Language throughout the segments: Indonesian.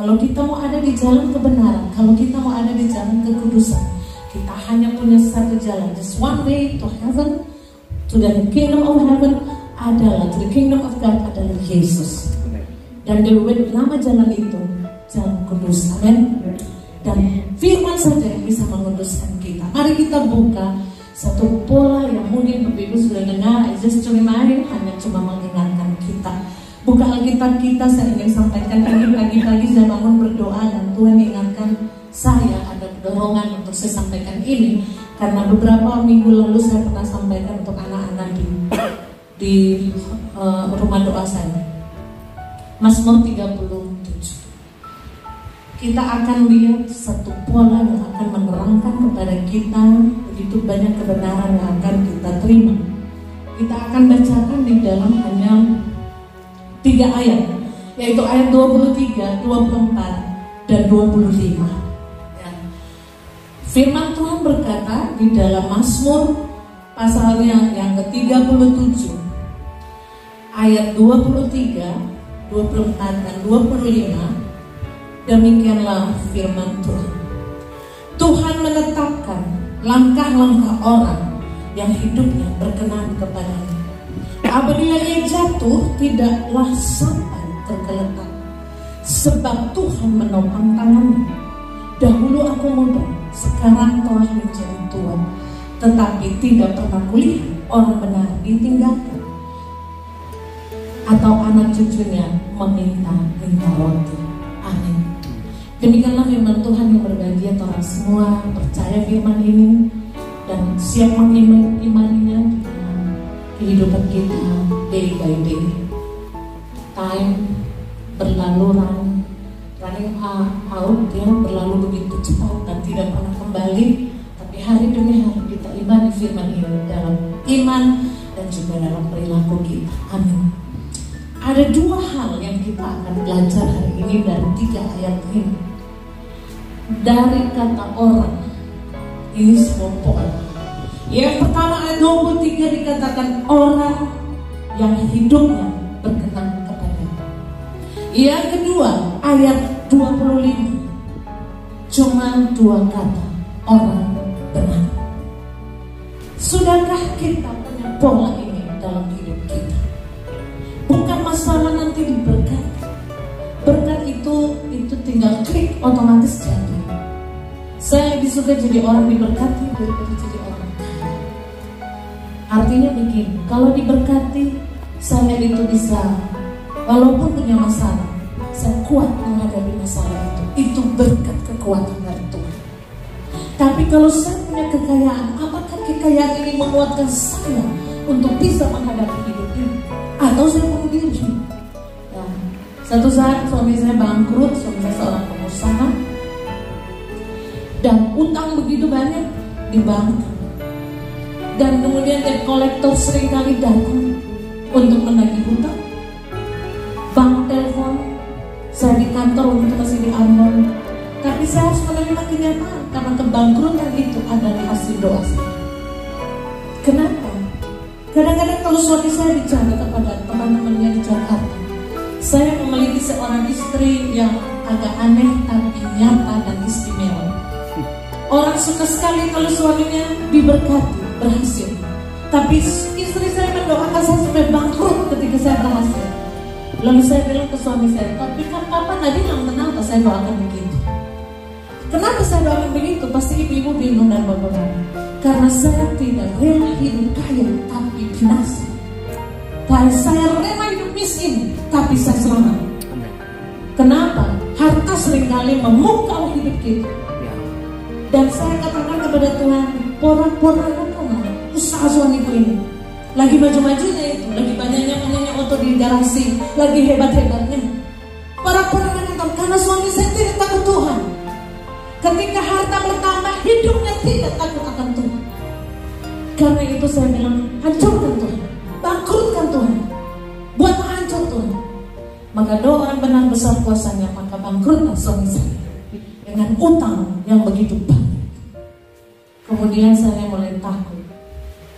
Kalau kita mau ada di jalan kebenaran, kalau kita mau ada di jalan kekudusan, kita hanya punya satu jalan. Just one way to heaven, to the kingdom of heaven adalah, to the kingdom of God adalah Yesus. Dan nama jalan itu jalan kudus. Amin. Dan firman saja yang bisa menguduskan kita. Mari kita buka satu pola yang mungkin Bapak Ibu sudah dengar. Just to remind, hanya cuma mengingatkan kita. Buka Alkitab kita, saya ingin sampaikan pagi-pagi saya bangun berdoa dan Tuhan ingatkan saya ada dorongan untuk saya sampaikan ini. Karena beberapa minggu lalu saya pernah sampaikan untuk anak-anak di rumah doa saya. Mazmur 37. Kita akan lihat satu pola yang akan menerangkan kepada kita begitu banyak kebenaran yang akan kita terima. Kita akan bacakan di dalam hanya 3 ayat, yaitu ayat 23, 24, dan 25. Ya. Firman Tuhan berkata di dalam Mazmur pasalnya yang ke-37, ayat 23, 24, dan 25. Demikianlah firman Tuhan. Tuhan menetapkan langkah-langkah orang yang hidupnya berkenan kepadanya. Apabila ia jatuh, tidaklah sampai tergeletak, sebab Tuhan menopang tangannya. Dahulu aku muda, sekarang telah menjadi tua, tetapi tidak pernah kulihat orang benar ditinggalkan, atau anak cucunya meminta-minta roti. Amin. Demikianlah firman Tuhan yang berbahagia orang semua percaya firman ini dan siap mengimaninya dalam kehidupan kita day by day. Time berlalu running out, ya, berlalu begitu cepat dan tidak pernah kembali. Tapi hari demi hari kita imani firman ini dalam iman dan juga dalam perilaku kita. Amin. Ada 2 hal yang kita akan belajar hari ini dari 3 ayat ini. Dari kata orang, ini semua pola. Yang pertama ayat 23 dikatakan orang yang hidupnya berkenan kepadanya. Yang kedua ayat 25 cuma 2 kata, orang benar. Sudahkah kita punya pola ini dalam hidup kita? Bukan masalah nanti diberkati. Berkat itu tinggal klik otomatis jadi. Saya lebih suka jadi orang diberkati daripada jadi orang kaya. Artinya begini, kalau diberkati saya itu bisa, walaupun punya masalah, saya kuat menghadapi masalah itu. Itu berkat kekuatan dari Tuhan. Tapi kalau saya punya kekayaan, apakah kekayaan ini menguatkan saya untuk bisa menghadapi hidup ini? Atau saya bunuh diri? Nah, satu saat suami saya bangkrut, suami saya seorang pengusaha, dan utang begitu banyak di bank. Dan kemudian debt collector seringkali datang untuk menagih hutang. Bank telepon, saya di kantor waktu itu masih di Ambon. Tapi saya harus menerima kenyataan karena kebangkrutan itu adalah hasil doa saya. Kenapa? Kadang-kadang kalau suami saya bicara kepada teman-temannya di Jakarta, saya memiliki seorang istri yang agak aneh tapi nyata dan istimewa. Orang suka sekali kalau suaminya diberkati, berhasil. Tapi istri saya mendoakan saya supaya bangkrut ketika saya berhasil. Lalu saya bilang ke suami saya, tapi kan papa tadi bilang kenapa saya doakan begitu? Kenapa saya doakan begitu? Pasti ibu-ibu bingung dan bapak-bapak. Karena saya tidak rela hidup kaya tapi binasa. Dan saya rela hidup miskin tapi saya selamat. Kenapa? Harta seringkali memukau hidup kita. Dan saya katakan kepada Tuhan, porak-porak usaha suamiku ini. Lagi maju-majunya itu, lagi banyaknya motor di garasi, lagi hebat-hebatnya. Porak-porak karena suami saya tidak takut Tuhan. Ketika harta bertambah, hidupnya tidak takut akan Tuhan. Karena itu saya bilang, hancurkan Tuhan, bangkrutkan Tuhan, buat hancur Tuhan. Maka doa orang benar besar kuasanya, maka bangkrutkan suami saya dengan utang yang begitu banyak. Kemudian saya mulai takut,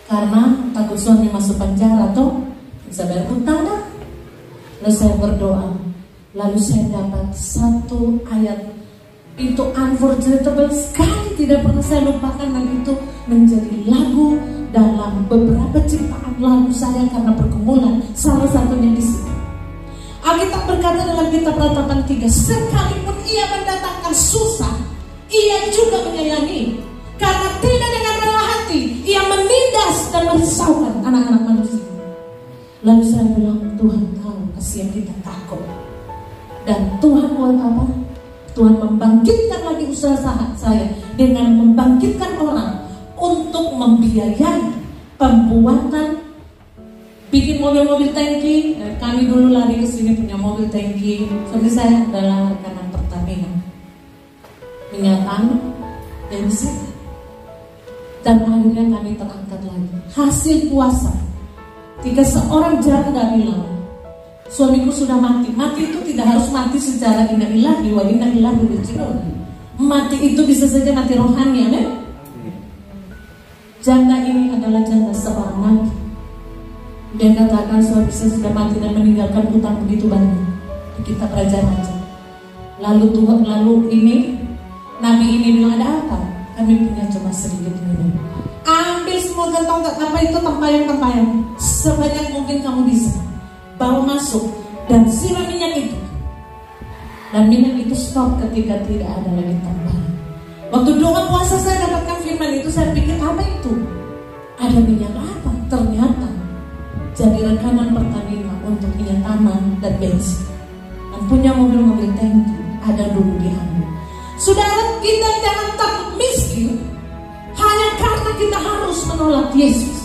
karena takut suami masuk penjara atau bisa bayar utang dah. Lalu saya berdoa, Lalu saya dapat satu ayat, itu unforgettable sekali, tidak pernah saya lupakan, dan itu menjadi lagu dalam beberapa ciptaan lagu saya karena pergumulan, salah satunya di sini. Alkitab berkata dalam kitab Ratapan 3, sekalipun ia mendatangkan susah, ia juga menyayangi, karena tidak dengan rela hati ia menindas dan merisaukan anak-anak manusia. Lalu saya bilang, Tuhan tahu kasihan kita takut, dan Tuhan buat apa? Tuhan membangkitkan lagi usaha saya dengan membangkitkan orang untuk membiayai pembuatan, bikin mobil-mobil tangki. Kami dulu lari ke sini punya mobil tangki. Seperti saya adalah rekanan Pertamina, minyak tanah, bensin, dan akhirnya kami terangkat lagi. Hasil puasa, ketika seorang janda bilang, suamiku sudah mati. Mati itu tidak harus mati secara inna lillahi wa inna ilaihi raji'un. Mati itu bisa saja mati rohani, amin. Janda ini adalah janda seorang nabi. Dia katakan suami saya sudah mati dan meninggalkan hutang begitu banyak di kitab Raja-Raja. Lalu ini nabi ini bilang, ada apa? Kami punya cuma sedikit minum. Ambil semua gentong apa itu tempayan-tempayan sebanyak mungkin kamu bisa, bawa masuk dan siram minyak itu. Dan minyak itu stop ketika tidak ada lagi tempayan. Waktu doa puasa saya dapatkan firman itu, saya pikir apa itu? Ada minyak apa? Ternyata jadi rekanan Pertamina untuk minyak tanah dan bensin. Dan punya mobil-mobil tangki ada dulu di Hamil. Saudara, kita jangan takut miskin hanya karena kita harus menolak Yesus.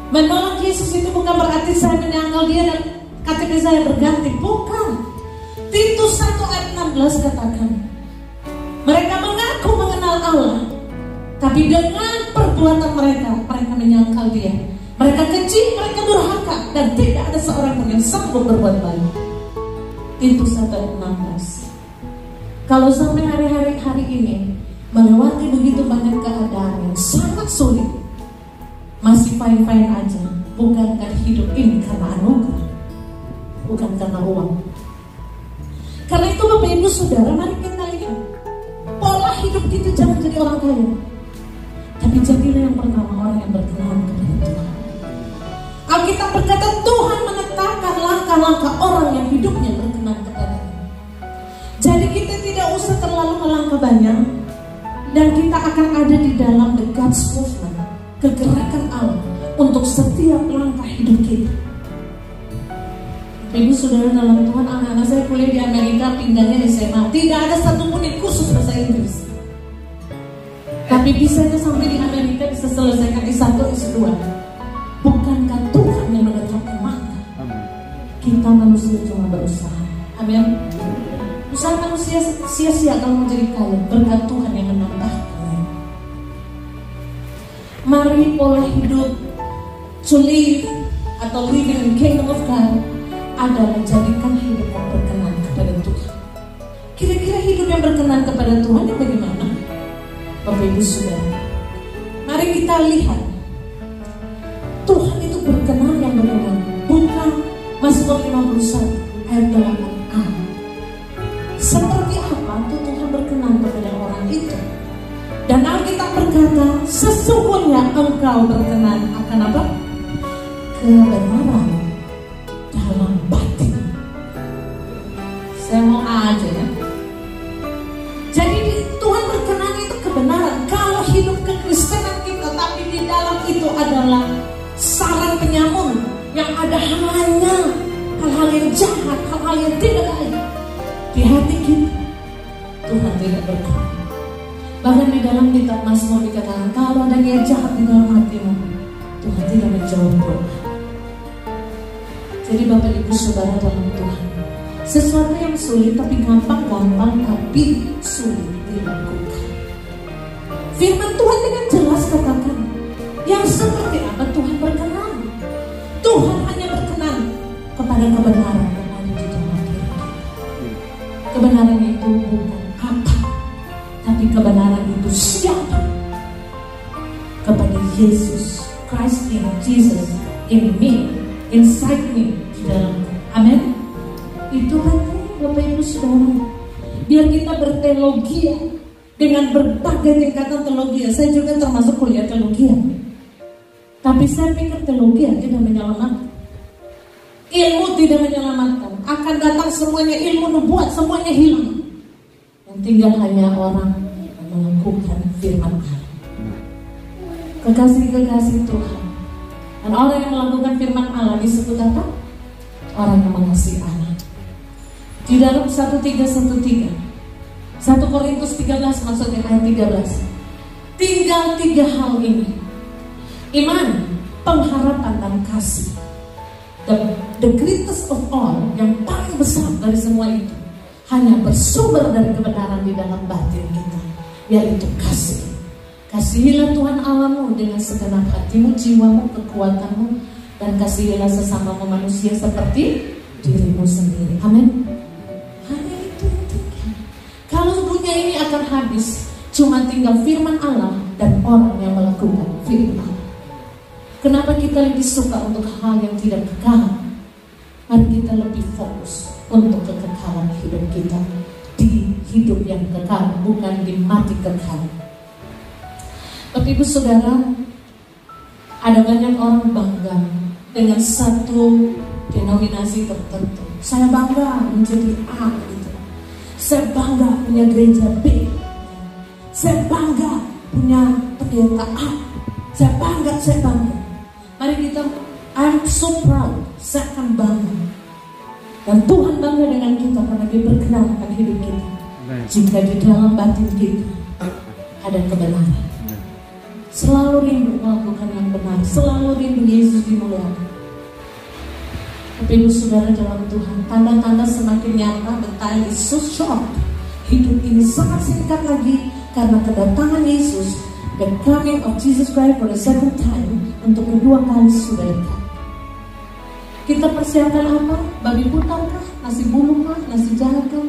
Menolak Yesus itu bukan berarti saya menyangkal dia dan KTP saya berganti, bukan. Titus 1 ayat 16 katakan, mereka mengaku mengenal Allah, tapi dengan perbuatan mereka menyangkal dia. Mereka keji, mereka durhaka, dan tidak ada seorang pun yang sanggup berbuat baik. Titus 1 ayat 16. Kalau sampai hari ini melewati begitu banyak keadaan yang sangat sulit, masih fine-fine aja, bukankah hidup ini karena anugerah, bukan karena uang? Karena itu Bapak Ibu Saudara, mari kita lihat pola hidup kita, jangan jadi orang kaya, tapi jadilah yang pertama orang yang berkenan kepada Tuhan. Alkitab berkata Tuhan menetapkan langkah-langkah orang yang hidupnya berkenan kepada-Nya. Jadi kita tidak usah terlalu melangkah banyak, dan kita akan ada di dalam the God's movement, kegerakan Allah untuk setiap langkah hidup kita. Ibu Saudara dalam Tuhan, anak-anak saya kuliah di Amerika, pindahnya SMA, tidak ada satupun yang kursus bahasa Inggris. Tapi bisanya sampai di Amerika bisa selesaikan S1, S2. Bukankah Tuhan yang menetapkan langkah? Kita manusia cuma berusaha. Amin. Usaha manusia sia-sia kalau mau jadi kaya, berkat Tuhan yang menambahkan. Mari pola hidup to live atau living in kingdom of God adalah jadikan hidup yang berkenan kepada Tuhan. Kira-kira hidup yang berkenan kepada Tuhan itu bagaimana? Bapak Ibu Saudara, mari kita lihat Tuhan itu berkenan yang berkenan. Bukan Mazmur 51 ayat 8a. Seperti apa tuh Tuhan berkenan kepada orang itu? Dan Alkitab berkata, sesungguhnya engkau berkenan akan apa? Kebenaran dalam batin. Saya mau aja ya. Jadi Tuhan berkenan itu kebenaran. Kalau hidup kekristenan kita, tapi di dalam itu adalah sarang penyamun yang ada hanya hal-hal yang jahat, hal-hal yang tidak baik di hati kita, Tuhan tidak berkenan. Bahkan di dalam kitab Mazmur dikatakan, kalau ada niat jahat di dalam hatimu, Tuhan tidak menjawab doa. Jadi Bapak Ibu Saudara dalam Tuhan, sesuatu yang sulit tapi gampang-gampang, tapi sulit dilakukan. Firman Tuhan dengan jelas katakan, yang seperti apa Tuhan berkenan? Tuhan hanya berkenan kepada kebenaran yang ada di dalam diri. Kebenaran itu bukan apa, tapi kebenaran itu siapa? Kepada Yesus Christ in Jesus, in me, inside me, di dalam. Amin. Itu makanya Bapak Ibu Saudara, biar kita berteologi dengan berbagai tingkatan teologi. Saya juga termasuk kuliah teologi, tapi saya pikir teologi tidak menyelamatkan. Ilmu tidak menyelamatkan. Akan datang semuanya ilmu nubuat, semuanya hilang. Yang tinggal hanya orang yang melakukan firman Allah. Kekasih-kekasih Tuhan. Dan orang yang melakukan firman Allah disebut apa? Orang yang mengasihi Allah. Di dalam 1 Korintus 13 maksudnya ayat 13. Tinggal 3 hal ini. Iman, pengharapan, dan kasih. The greatest of all, yang paling besar dari semua itu, hanya bersumber dari kebenaran di dalam batin kita, yaitu kasih. Kasihilah Tuhan Allahmu dengan segenap hatimu, jiwamu, kekuatanmu, dan kasihilah sesamamu manusia seperti dirimu sendiri. Amin. Hanya itu yang tinggal. Kalau dunia ini akan habis, cuma tinggal firman Allah dan orang yang melakukan firman Allah. Kenapa kita lebih suka untuk hal yang tidak kekal? Mari kita lebih fokus untuk kekekalan hidup kita, di hidup yang kekal, bukan di mati kekal. Bapak Ibu Saudara, ada banyak orang bangga dengan satu denominasi tertentu. Saya bangga menjadi A gitu. Saya bangga punya gereja B. Saya bangga punya pendeta A. Saya bangga. Mari kita, I'm so proud. Saya akan bangga. Dan Tuhan bangga dengan kita karena Dia berkenan akan hidup kita. Jika di dalam batin kita ada kebenaran. Selalu rindu melakukan yang benar. Selalu rindu Yesus dimuliakan. Tapi Ibu Saudara dalam Tuhan, tanda-tanda semakin nyata. The time is so short. Hidup ini sangat singkat lagi karena kedatangan Yesus, the coming of Jesus Christ for the second time, untuk kedua kali sudah dekat. Kita persiapkan apa? Babi putar kah? Nasi bulu kah? Nasi jahat kah?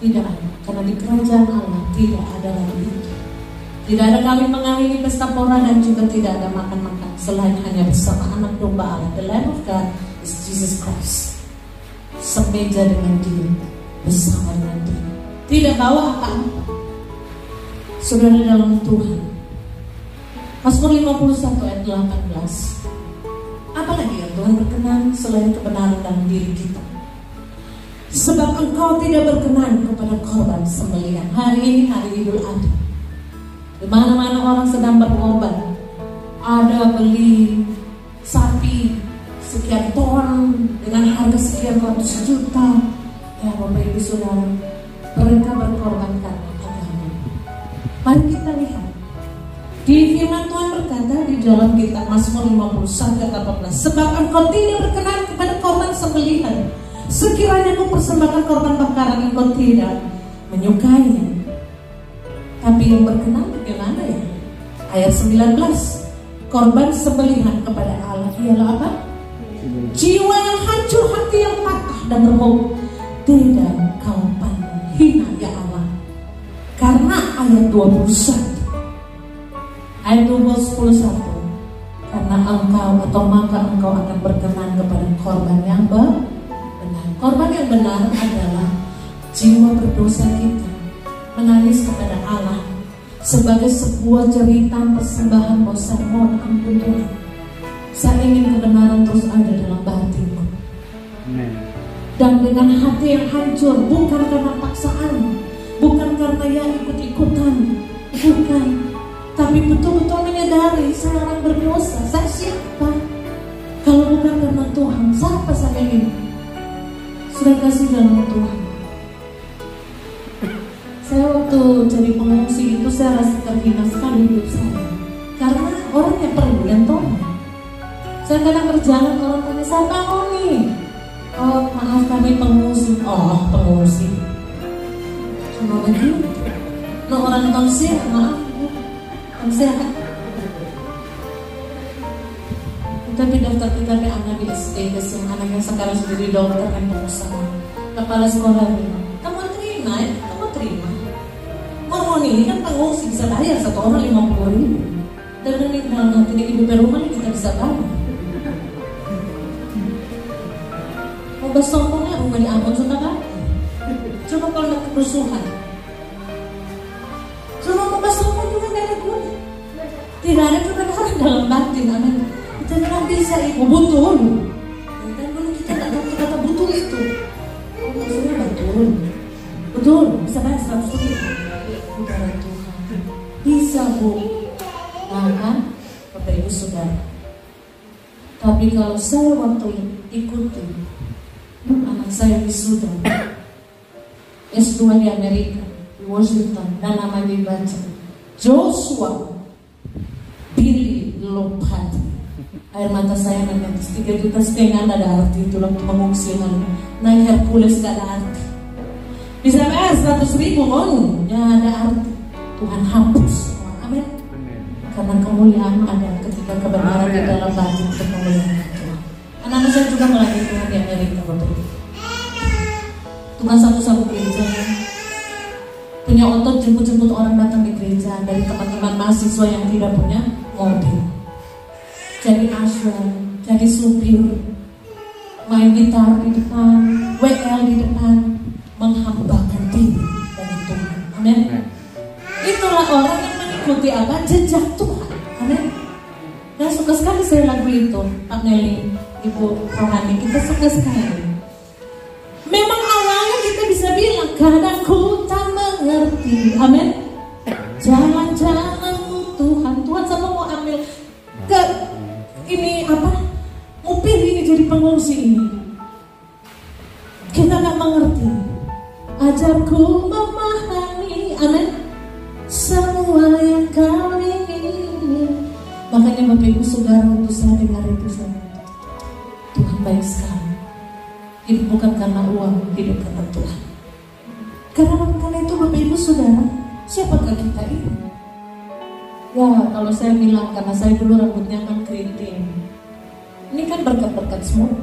Tidak ada. Karena di kerajaan Allah tidak ada lagi itu. Tidak ada kawin mengawini, pesta pora, dan juga tidak ada makan-makan selain hanya bersama anak domba Allah. The Lamb of God is Jesus Christ. Semeja dengan Dia, bersama dengan Dia. Tidak bawa apa-apa. Saudara dalam Tuhan, Mazmur 51 ayat 18. Apalagi yang Tuhan berkenan selain kebenaran dalam diri kita? Sebab Engkau tidak berkenan kepada korban sembelihan. Hari ini hari Idul Adha. Di mana-mana orang sedang berkorban. Ada beli sapi sekian ton dengan harga sekian ratus juta. Ya Bapak Ibu Saudara, mereka berkorban karena agama. Mari kita lihat. Di firman Tuhan berkata di dalam kitab Mazmur 51 ayat 18, sebab Engkau tidak berkenan kepada korban sembelihan. Sekiranya Engkau persembahkan korban bakaran, Engkau tidak menyukainya. Tapi yang berkenan bagaimana ya? Ayat 19, korban sembelihan kepada Allah ialah apa? Jiwa yang hancur, hati yang patah dan remuk, tidak kau pandang hina ya Allah. Karena ayat 21, ayat 21, karena engkau atau maka engkau akan berkenan kepada korban yang benar. Korban yang benar adalah jiwa berdosa kita menangis kepada Allah sebagai sebuah cerita persembahan dosa. Mohon ampun Tuhan, saya ingin kebenaran terus ada dalam batinku. Dan dengan hati yang hancur, bukan karena paksaan, bukan karena yang ikut-ikutan, bukan, tapi betul-betul menyadari saya orang berdosa. Saya siapa? Kalau bukan karena Tuhan, siapa saya ini? Sudah kasih dalam Tuhan. Saya waktu jadi pengungsi itu saya rasa terhina sekali hidup saya. Karena orang yang perlu dan tolong. Saya kadang berjalan, orang tanya, siapa kamu nih? Oh maaf kami pengungsi. Oh pengungsi. Cuma begitu. Nah orang tongsi, maaf. Sehat. Tapi daftar kita ke anak di SD, anak yang sekarang sudah jadi dokter dan pengusaha, kepala sekolah bilang, kamu terima ya, kamu terima. Ngomong ini kan pengungsi bisa bayar satu orang 50.000. Dan ini dalam hati ibu perumah kita bisa bayar. Mau bersombongnya enggak diampun saudara. Coba kalau ada kerusuhan, coba mau bersombong juga tidak ada guna. Tidak ada kebenaran dalam batin. Amin. Kita tidak bisa ibu butuh. Dan dulu kita tidak tahu kata butuh itu. Maksudnya betul. Betul. Bisa bayar 100 ribu. Saudara Tuhan. Bisa bu. Nah kan, Bapak Ibu Saudara. Tapi kalau saya waktu ikuti anak saya wisuda S2 di Amerika, di Washington, dan namanya dibaca Joshua Billy Lopati. Air mata saya menetes. 3,5 juta ada arti itu waktu mengungsi naik Hercules gak ada arti. Bisa bayar 100 ribu mon, ya ada arti. Tuhan hapus semua. Amin. Karena kemuliaan ada ketika kebenaran di dalam batin untuk kemuliaan Tuhan. Anak-anak saya juga melayani Tuhan di Amerika, Bapak. Tuhan satu-satu gereja punya otot jemput-jemput orang datang di gereja dari teman-teman mahasiswa yang tidak punya mobil. Jadi usher, jadi supir, main gitar di depan, WL di depan, menghambakan diri bagi Tuhan. Amin. Itulah orang yang mengikuti apa? Jejak Tuhan. Amin. Dan suka sekali saya lagu itu, Pak Nelly, Ibu Rohani, kita suka sekali. Memang awalnya kita bisa bilang kadang ku tak mengerti. Amin. Jalan-jalanmu Tuhan, Tuhan sama mau ambil ke ini apa? Mau pilih ini jadi pengungsi ini. Kita gak mengerti. Ajarku memahami. Amin. Semua yang kau ingini. Makanya Bapak Ibu Saudara, untuk saya dengar itu saya, Tuhan baik sekali. Hidup bukan karena uang, hidup karena Tuhan. Karena itu Bapak Ibu Saudara, siapakah kita ini? Ya kalau saya bilang, karena saya dulu rambutnya kan keriting. Ini kan berkat-berkat semua.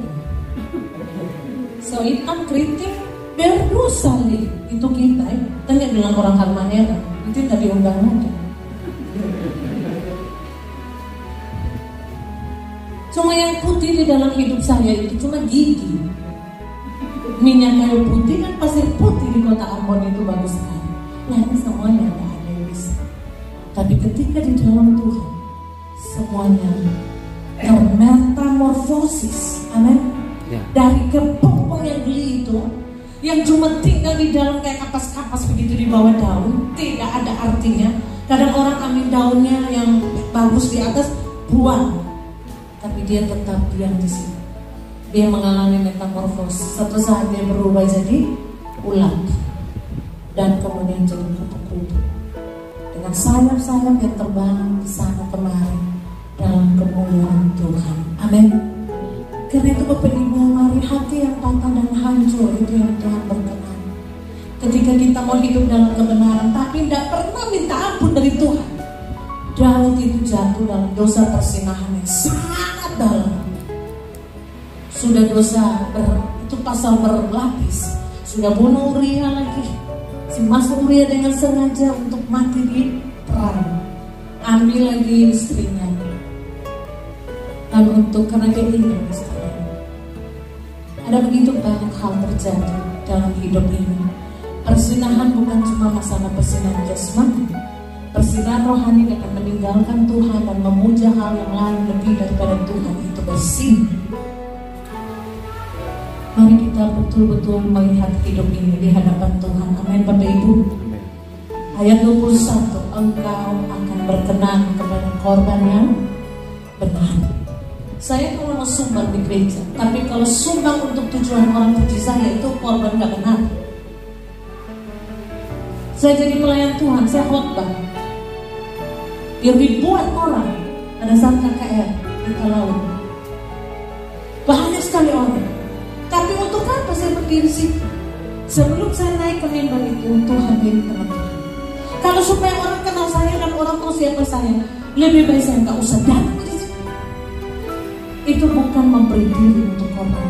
So hitam keriting, berdosa nih. Itu kita ya. Kita gak bilang orang Halmahera, itu gak diundang lagi. Cuma yang putih di dalam hidup saya itu cuma gigi. Minyak kayu putih kan pasir putih di kota Ambon itu bagus sekali. Nah ini semuanya ada yang bisa. Tapi ketika di dalam Tuhan semuanya termetamorfosis. Amin. Ya. Dari kepompong yang geli itu, yang cuma tinggal di dalam kayak kapas-kapas begitu di bawah daun, tidak ada artinya. Kadang orang ambil daunnya yang bagus di atas, buang. Tapi dia tetap diam di sini. Dia mengalami metamorfosis. Satu saat dia berubah jadi ulat dan kemudian jadi kupu-kupu dengan sayap-sayap yang terbang di sana kemari dalam kemuliaan Tuhan. Amin. Karena itu Bapak Ibu, mari hati yang patah dan hancur itu yang Tuhan berkenan. Ketika kita mau hidup dalam kebenaran tapi tidak pernah minta ampun dari Tuhan, Daud itu jatuh dalam dosa persinahan yang sangat dalam. Sudah dosa itu pasal berlapis. Sudah bunuh Uria lagi. Si masuk Uria dengan sengaja untuk mati di perang. Ambil lagi istrinya. Dan untuk karena dia ingin istrinya. Ada begitu banyak hal terjadi dalam hidup ini. Persinahan bukan cuma masalah persinahan jasmani. Persinahan rohani akan meninggalkan Tuhan dan memuja hal yang lain lebih daripada Tuhan itu bersin. Mari kita betul-betul melihat hidup ini di hadapan Tuhan. Amin Bapak Ibu. Ayat 21, engkau akan berkenan kepada korban yang benar. Saya kalau mau sumbang di gereja, tapi kalau sumbang untuk tujuan orang puji saya, itu korban gak benar. Saya jadi pelayan Tuhan, saya khotbah. Yang dibuat orang pada saat KKR di Talaut. Banyak sekali orang. Tapi untuk apa saya berdiri situ? Sebelum saya naik ke mimbar itu, Tuhan beri teman-teman. Kalau supaya orang kenal saya dan orang tahu siapa saya, lebih baik saya nggak usah datang di situ. Itu bukan memberi diri untuk korban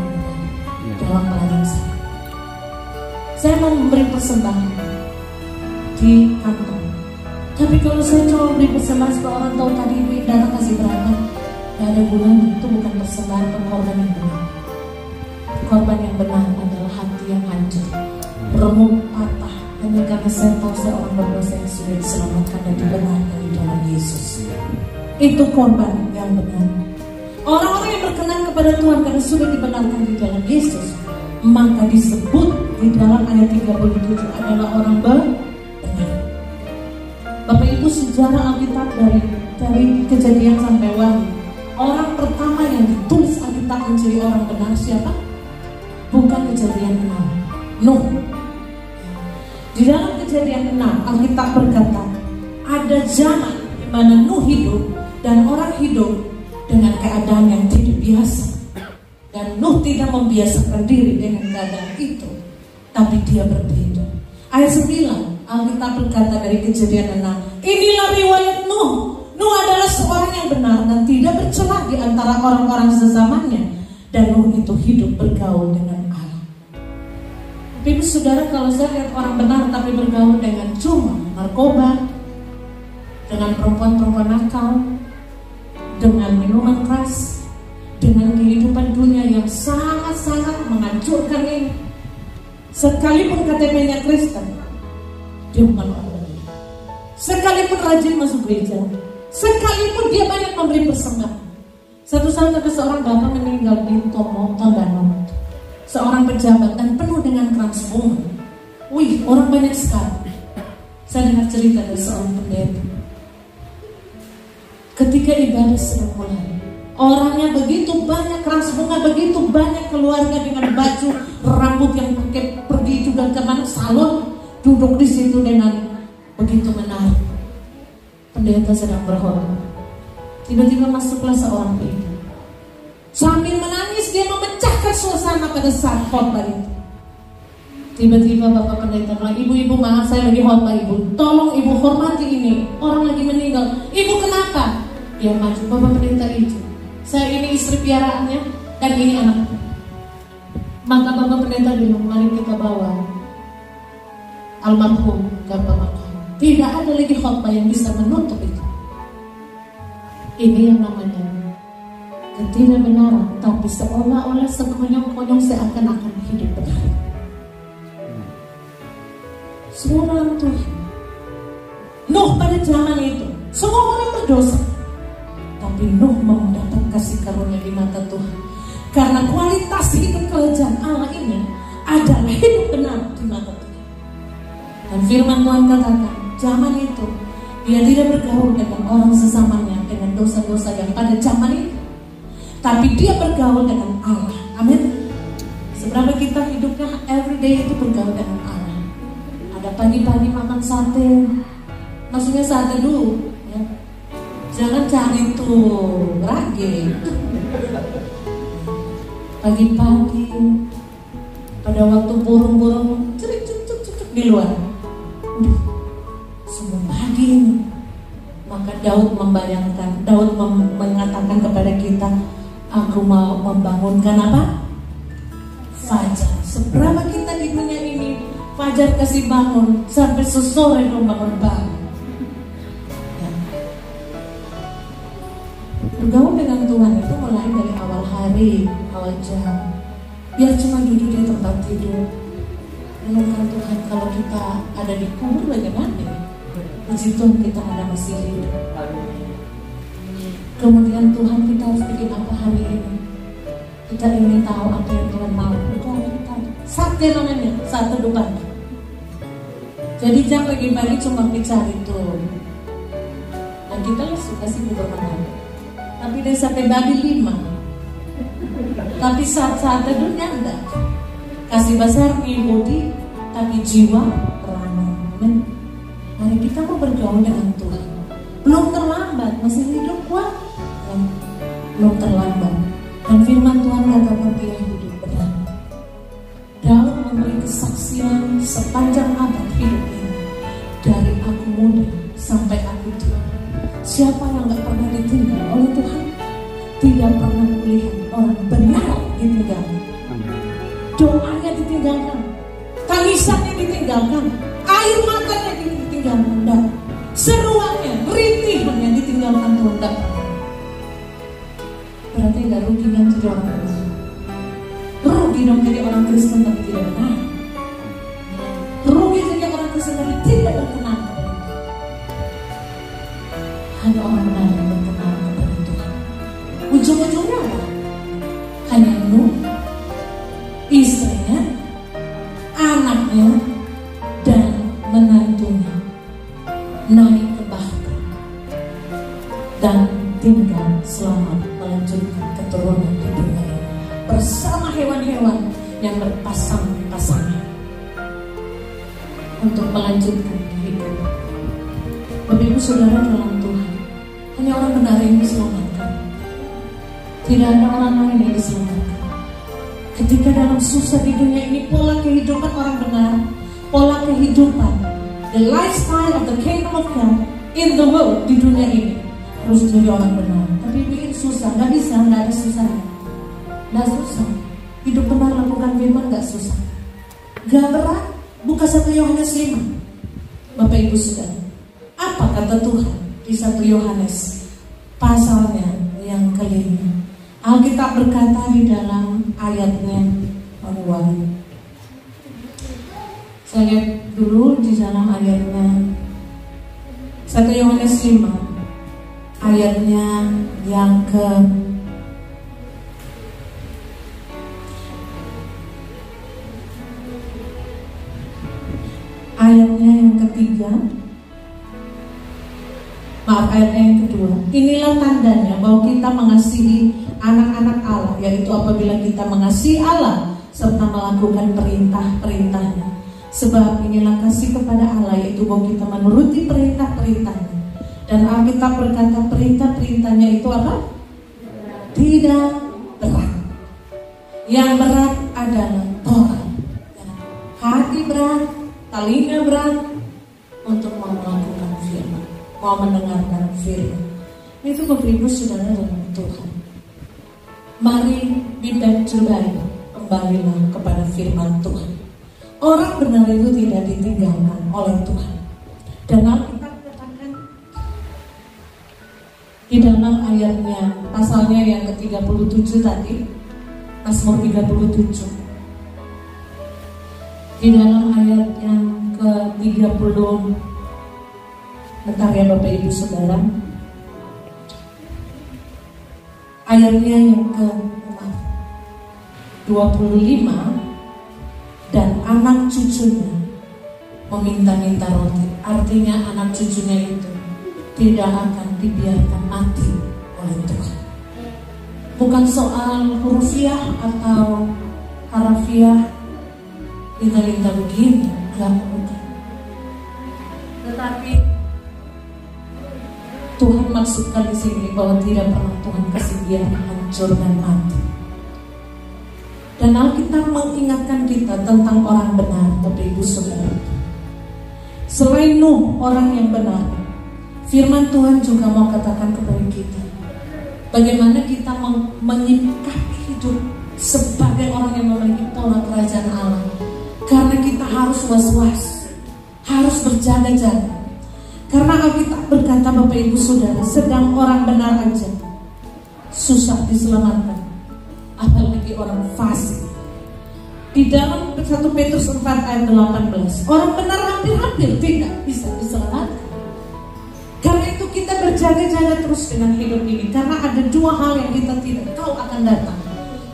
dalam pelayanan saya. Saya mau memberi persembahan di kantor. Tapi kalau saya cuma beri persembahan supaya orang tahu tadi ini datang kasih berapa, nggak ada gunanya. Itu bukan persembahan pengorbanan yang benar. korban yang benar adalah hati yang hancur, remuk, patah, hanya karena saya tahu saya orang berdosa yang sudah diselamatkan dan dibenarkan di dalam Yesus. Itu korban yang benar. Orang-orang yang berkenan kepada Tuhan karena sudah dibenarkan di dalam Yesus, maka disebut di dalam ayat 37 adalah orang benar. Bapak Ibu, sejarah Alkitab dari Kejadian sampai Wahyu, orang pertama yang ditulis Alkitab menjadi orang benar siapa? Bukan Kejadian 6, Nuh. Di dalam Kejadian 6 Alkitab berkata ada zaman di mana Nuh hidup dan orang hidup dengan keadaan yang tidak biasa, dan Nuh tidak membiasakan diri dengan keadaan itu, tapi dia berbeda. Ayat 9 Alkitab berkata dari Kejadian 6, inilah riwayat Nuh. Nuh adalah seorang yang benar dan tidak bercela di antara orang-orang sesamanya, dan Nuh itu hidup bergaul dengan Allah. Ibu saudara, kalau saya lihat orang benar tapi bergaul dengan cuma narkoba, dengan perempuan-perempuan nakal, dengan minuman keras, dengan kehidupan dunia yang sangat-sangat menghancurkan ini, sekalipun KTP-nya Kristen, dia bukan orang benar. Sekalipun rajin masuk gereja, sekalipun dia banyak memberi persembahan. Satu saat ada seorang bapak meninggal di Tondano, seorang pejabat dan penuh dengan transformasi. Wih, orang banyak sekali. Saya dengar cerita dari seorang pendeta. Ketika ibadah sedang mulai, orangnya begitu banyak, keras bunga begitu banyak, keluarga dengan baju rambut yang pakai pergi juga ke mana salon, duduk di situ dengan begitu menarik. Pendeta sedang berkhotbah. Tiba-tiba masuklah seorang ibu. Sambil menangis dia memecahkan suasana pada saat khotbah itu. Tiba-tiba bapak pendeta bilang, ibu-ibu maaf saya lagi khotbah ibu, tolong ibu hormati ini, orang lagi meninggal. Ibu kenapa? Dia maju, bapak pendeta itu, saya ini istri piaraannya dan ini anaknya. Maka bapak pendeta bilang, mari kita bawa almarhum ke pemakaman. Tidak ada lagi khotbah yang bisa menutup itu. Ini yang namanya ketidakbenaran, tapi seolah-olah sekonyong-konyong seakan-akan hidup benar. Semua orang Tuhan, Nuh pada zaman itu semua orang berdosa, tapi Nuh mendapat kasih karunia di mata Tuhan karena kualitas hidup kerajaan Allah ini adalah hidup benar di mata Tuhan. Dan firman Tuhan katakan, zaman itu dia tidak bergaul dengan orang sesamanya dengan dosa-dosa yang pada zaman itu, tapi dia bergaul dengan Allah. Amin. Seberapa kita hidupnya everyday itu bergaul dengan Allah. Ada pagi-pagi makan sate, maksudnya sate dulu ya. Jangan cari tuh rage. Pagi-pagi pada waktu burung-burung cerik-cerik di luar, semua pagi ini. Maka Daud mengatakan kepada kita, aku mau membangunkan apa? Fajar. Seberapa kita di dunia ini fajar kasih bangun sampai sesore belum bangun. Ya. Bergaul dengan Tuhan itu mulai dari awal hari, awal jam. Biar cuma duduk di tempat tidur, renungkan Tuhan. Kalau kita ada di kubur bagaimana? Puji Tuhan kita ada masih hidup. Kemudian Tuhan kita harus bikin apa hari ini? Kita ingin tahu apa yang Tuhan mau. Itu harus kita sate namanya, satu depan. Jadi jangan pagi-pagi cuma bicara itu. Dan kita suka sih bermain. Tapi dari sate babi 5. Tapi saat-saat dunia enggak. Kasih besar body, tapi jiwa ramah. Mari kita mau bergaul dengan Tuhan. Belum terlambat, masih hidup kuat. Belum terlambat. Dan firman Tuhan katakan dia hidup benar. Daud memberi kesaksian sepanjang abad hidup ini. Dari aku muda sampai aku tua. Siapa yang gak pernah ditinggal oleh Tuhan? Tidak pernah melihat orang benar ditinggalkan. Doanya ditinggalkan, tangisannya ditinggalkan, air matanya ditinggalkan, dan seruannya, rintihannya ditinggalkan Tuhan. Berarti gak rugi kan jadi orang benar. rugi dong jadi orang Kristen tapi tidak benar. Rugi jadi orang Kristen tapi tidak berkenan kepada Tuhan. Hanya orang benar yang berkenan kepada Tuhan. Ujung-ujungnya apa? Hanya Nuh, istrinya, anaknya, dan menantunya naik ke bahtera dan tinggal selamat melanjutkan keturunan di dunia ini bersama hewan-hewan yang berpasang-pasangan untuk melanjutkan hidup. Bapak Ibu Saudara dalam Tuhan, hanya orang benar yang diselamatkan. Tidak ada orang lain yang diselamatkan. Ketika dalam susah di dunia ini, pola kehidupan orang benar, pola kehidupan, the lifestyle of the kingdom of God in the world, di dunia ini harus jadi orang benar. Tapi bikin susah, nggak bisa, nggak ada susahnya. Nggak susah. Hidup benar lakukan firman nggak susah. Nggak berat. Buka 1 Yohanes 5. Bapak Ibu Saudara, apa kata Tuhan di 1 Yohanes pasalnya yang kelima? Alkitab berkata di dalam ayatnya awal. Saya lihat dulu di dalam ayatnya 1 Yohanes 5 ayatnya yang ke ayatnya yang ketiga, ayatnya yang kedua. Inilah tandanya bahwa kita mengasihi anak-anak Allah, yaitu apabila kita mengasihi Allah serta melakukan perintah-perintahnya. Sebab inilah kasih kepada Allah, yaitu bahwa kita menuruti perintah-perintahnya. Dan Alkitab berkata perintah-perintahnya itu apa? Tidak berat. Yang berat adalah Torah. Hati berat, telinga berat untuk mau melakukan firman, mau mendengarkan firman. Itu Bapak Ibu Saudara dalam Tuhan. Mari be back to Bible. Kembalilah kepada firman Tuhan. Orang benar itu tidak ditinggalkan oleh Tuhan. Dan Alkitab katakan di dalam ayatnya, pasalnya yang ke-37 tadi, Mazmur 37. Di dalam ayat yang ke-30, bentar ya Bapak Ibu Saudara, ayatnya yang ke-25, dan anak cucunya meminta-minta roti. Artinya anak cucunya itu tidak akan dibiarkan mati oleh Tuhan. Bukan soal hurufiah atau harafiah, minta-minta begini, bukan. Tetapi Tuhan maksudkan di sini bahwa tidak pernah Tuhan kasih dia hancur dan mati. Dan Alkitab mengingatkan kita tentang orang benar, Bapak Ibu Saudara. Selain Nuh, orang yang benar, firman Tuhan juga mau katakan kepada kita bagaimana kita menyikapi hidup sebagai orang yang memiliki pola kerajaan Allah. Karena kita harus was-was, harus berjaga-jaga. Karena Alkitab berkata Bapak Ibu Saudara, sedang orang benar aja susah diselamatkan, apalagi orang fasik. Di dalam 1 Petrus 4 ayat 18, orang benar hampir-hampir tidak bisa diselamatkan. Karena itu kita berjaga-jaga terus dengan hidup ini. Karena ada 2 hal yang kita tidak tahu akan datang.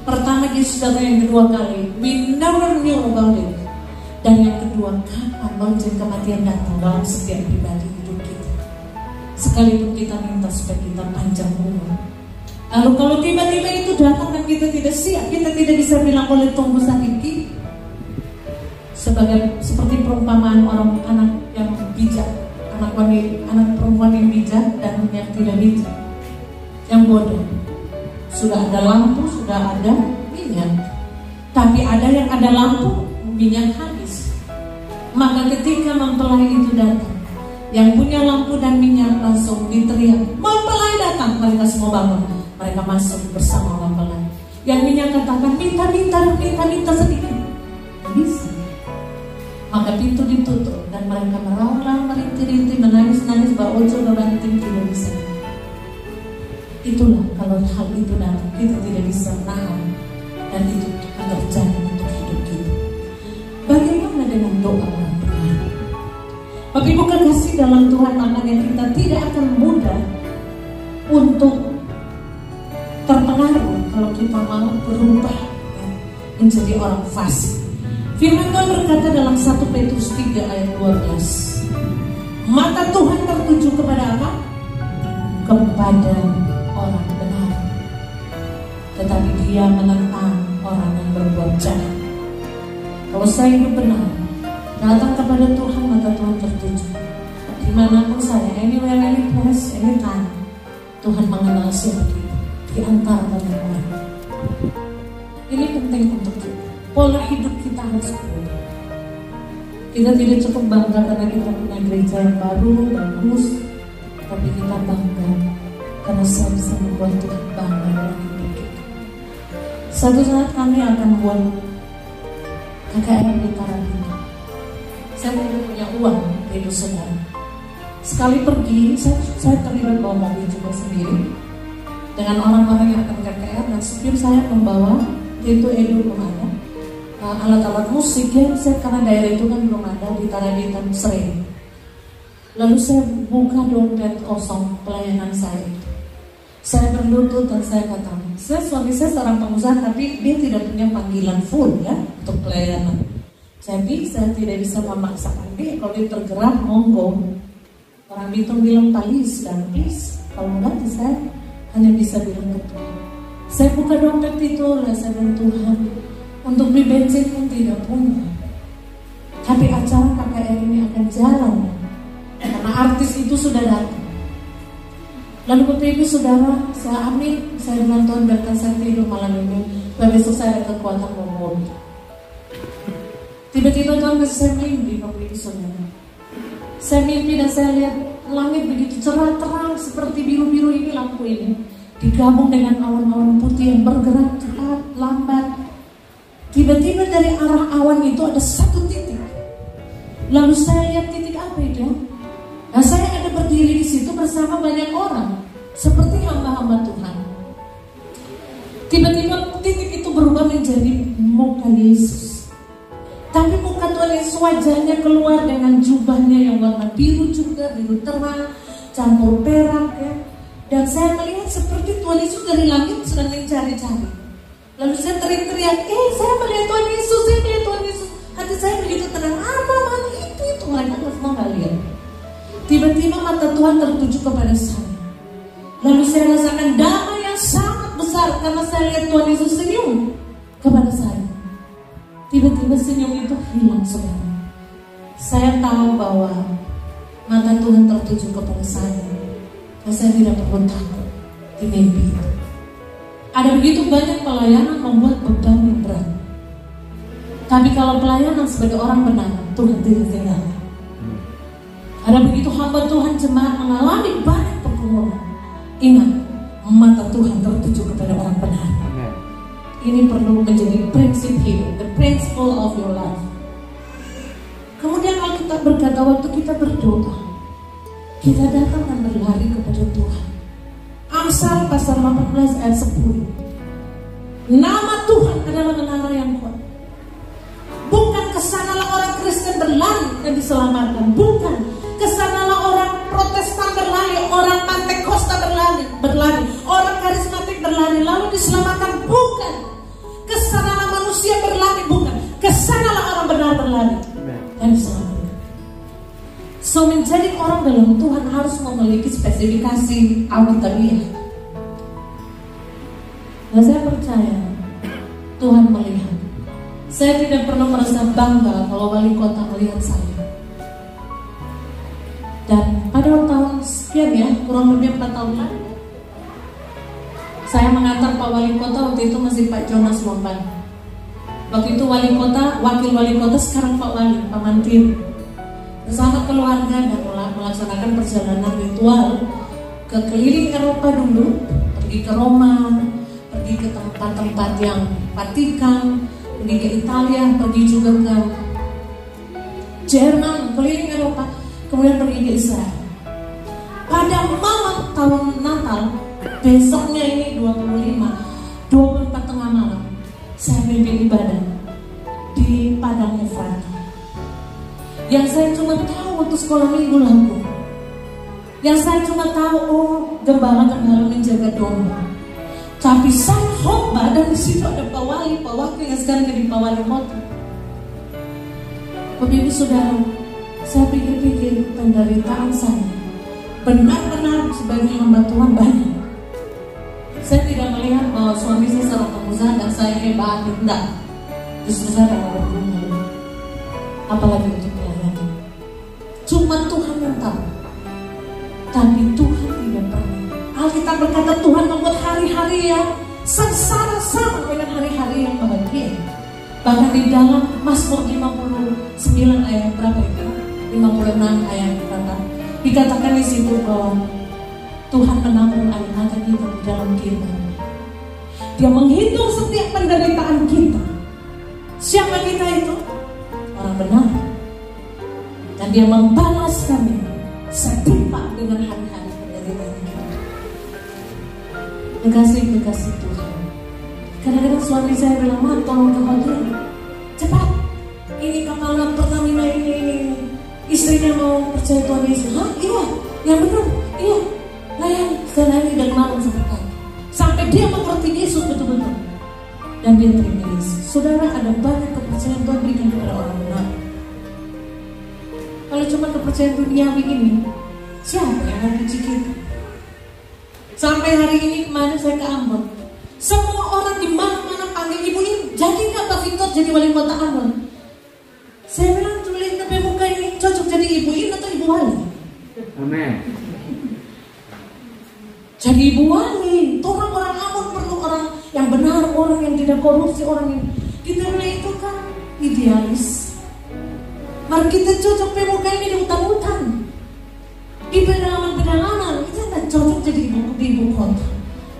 Pertama, Yesus datang yang kedua kali, we never knew about it. Dan yang kedua, kapan lonceng kematian datang dalam setiap pribadi hidup kita. Sekalipun kita minta supaya kita panjang umur, lalu kalau tiba-tiba itu datang dan kita tidak siap, kita tidak bisa bilang boleh tunggu sakit. Seperti perumpamaan orang anak yang bijak, anak perempuan yang bijak dan yang tidak bijak, yang bodoh. Sudah ada lampu, sudah ada minyak, tapi ada yang ada lampu, minyak habis. Maka ketika mempelai itu datang, yang punya lampu dan minyak langsung diteriak, mempelai datang. Mereka semua bangun, mereka masuk bersama mempelai. Yang minyak katakan, minta sedikit. Bisa. Maka pintu ditutup dan mereka meraung-raung, merintih-rintih, menangis-nangis, bahwa ojo banting tidak bisa. Itulah kalau hal itu datang, kita tidak bisa menahan, dan itu akan terjadi Ibu kekasih dalam Tuhan, makanya kita tidak akan mudah untuk terpengaruh kalau kita mau berubah menjadi orang fasik. Firman Tuhan berkata dalam 1 Petrus 3 ayat 12, mata Tuhan tertuju kepada apa? Kepada orang benar, tetapi Dia menentang orang yang berbuat jahat. Kalau saya hidup benar, datang kepada Tuhan, mata Tuhan tertuju. Dimanapun saya, anywhere, any place, anytime, Tuhan mengenal siapa kita di antara banyak orang. Ini penting untuk kita. Pola hidup kita harus berubah. Kita tidak cukup bangga karena kita punya gereja yang baru, bagus, tapi kita bangga karena saya bisa membuat Tuhan bangga dalam hidup kita. Suatu saat kami akan buat KKR di Tarabina. Saya punya uang itu saudara. Sekali pergi, saya terlibat bawa mobil juga sendiri dengan orang-orang yang akan KKR, dan supir saya membawa itu belum ada alat-alat musik ya. Karena daerah itu kan belum ada di Tarabina sering. Lalu saya buka dompet kosong pelayanan saya. Saya berlutut dan saya katakan, suami saya seorang pengusaha tapi dia tidak punya panggilan full ya untuk pelayanan. Jadi saya tidak bisa memaksakan dia. Kalau dia tergerak monggo. Orang Bitung bilang palis dan please. Kalau enggak saya hanya bisa bilang ke Tuhan. Saya buka dompet itu, lalu saya bilang, Tuhan, untuk beli bensin pun tidak punya. Tapi acara KKR ini akan jalan karena artis itu sudah datang. Lalu Bapak Ibu Saudara, saya amin, saya bilang Tuhan biarkan saya tidur malam ini, dan besok saya ada kekuatan ngomong. Tiba-tiba Tuhan kasih saya mimpi, Bapak Ibu Saudara. Saya mimpi dan saya lihat langit begitu cerah terang seperti biru-biru ini, lampu ini digabung dengan awan-awan putih yang bergerak cepat, lambat. Tiba-tiba dari arah awan itu ada satu titik. Lalu saya lihat titik apa itu? Nah, saya ada berdiri di situ bersama banyak orang, seperti hamba-hamba Tuhan. Tiba-tiba titik itu berubah menjadi muka Yesus. Tapi muka Tuhan Yesus, wajahnya keluar dengan jubahnya yang warna biru juga, biru terang, campur perak ya. Dan saya melihat seperti Tuhan Yesus dari langit sedang mencari-cari. Lalu saya teriak-teriak, saya melihat Tuhan Yesus, saya melihat Tuhan Yesus. Hati saya begitu tenang, apa man itu mereka semua nggak lihat. Tiba-tiba mata Tuhan tertuju kepada saya. Lalu saya rasakan damai yang sangat besar karena saya lihat Tuhan Yesus senyum kepada saya. Tiba-tiba senyum itu hilang saudara. Saya tahu bahwa mata Tuhan tertuju kepada saya, dan saya tidak perlu takut di mimpi itu. Ada begitu banyak pelayanan membuat beban yang berat. Tapi kalau pelayanan sebagai orang benar, Tuhan tidak tinggalkan. Ada begitu hamba Tuhan jemaat mengalami banyak pergumulan. Ingat, mata Tuhan tertuju kepada orang benar. Ini perlu menjadi prinsip hidup, the principle of your life. Kemudian Alkitab berkata waktu kita berdoa, kita datang dan berlari kepada Tuhan. Amsal pasal 18 ayat 10. Nama Tuhan adalah menara yang kuat. Bukan kesanalah orang Kristen berlari dan diselamatkan. Bukan kesanalah orang Protestan berlari, orang Pantekosta berlari, orang karismatik berlari lalu diselamatkan. Bukan kesanalah manusia berlari, bukan kesanalah orang benar berlari dan diselamatkan. So menjadi orang dalam Tuhan harus memiliki spesifikasi alkitabiah. Dan saya percaya Tuhan melihat. Saya tidak perlu merasa bangga kalau wali kota melihat saya. Dan pada tahun sekian ya, kurang lebih 4 tahun lalu, saya mengantar Pak Wali Kota, waktu itu masih Pak Jonas Lomban. Waktu itu wali kota, wakil wali kota, sekarang Pak Wali, Pak Mantir, bersama keluarga dan melaksanakan perjalanan ritual ke keliling Eropa dulu, pergi ke Roma, pergi ke tempat-tempat yang Vatikan, pergi ke Italia, pergi juga ke Jerman, keliling Eropa, kemudian pergi ke Israel. Pada malam tahun Natal, besoknya ini 24 tengah malam, saya pimpin ibadah di Padang Efrata. Yang saya cuma tahu waktu sekolah minggu lalu. Yang saya cuma tahu, oh gembala-gembala menjaga domba. Tapi saya khotbah dan di situ ada Pak Wakil yang sekarang jadi Pak Wali Kota. Bapak Ibu Saudara, saya pikir-pikir penderitaan saya benar-benar sebagai hamba Tuhan banyak. Saya tidak melihat bahwa suami saya seorang pengusaha dan saya hebat, tidak. Justru saya tidak berguna, apalagi untuk melayani. Cuma Tuhan yang tahu. Tapi Tuhan tidak pernah. Alkitab berkata Tuhan membuat hari-hari yang sengsara sama dengan hari-hari yang bahagia. Bahkan di dalam Mazmur 59 ayat berapa itu? 56 ayat berkata, dikatakan di situ bahwa Tuhan menampung air mata kita di dalam kita. Dia menghitung setiap penderitaan kita. Siapa kita itu? Orang benar. Dan dia membalaskannya setimpal dengan hari-hari penderitaan kita. Kekasih Tuhan. Kadang-kadang suami saya bilang, "Ma, tolong ke hotel, cepat. Ini kepala Pertamina ini istrinya mau percaya Tuhan Yesus." Hah? Iya, yang benar. Iya, layani. Sekarang ini dari malam sampai pagi. Sampai dia mengerti Yesus betul-betul. Dan dia terima Yesus. Saudara, ada banyak kepercayaan Tuhan berikan kepada orang benar. Kalau cuma kepercayaan duniawi ini, siapa yang mau puji kita? Sampai hari ini kemarin saya ke Ambon, semua orang di mana-mana panggil ibu ini, jadi nggak Pak Victor jadi wali kota Ambon? Saya bilang, tulis tapi muka ini cocok jadi ibu ini atau ibu wali? Amin. Jadi ibu wali, orang Ambon perlu orang yang benar, orang yang tidak korupsi, orang yang kita bilang itu kan idealis. Mari kita cocok muka ini di hutan-hutan, di pedalaman-pedalaman, kita tidak cocok jadi ibu kota.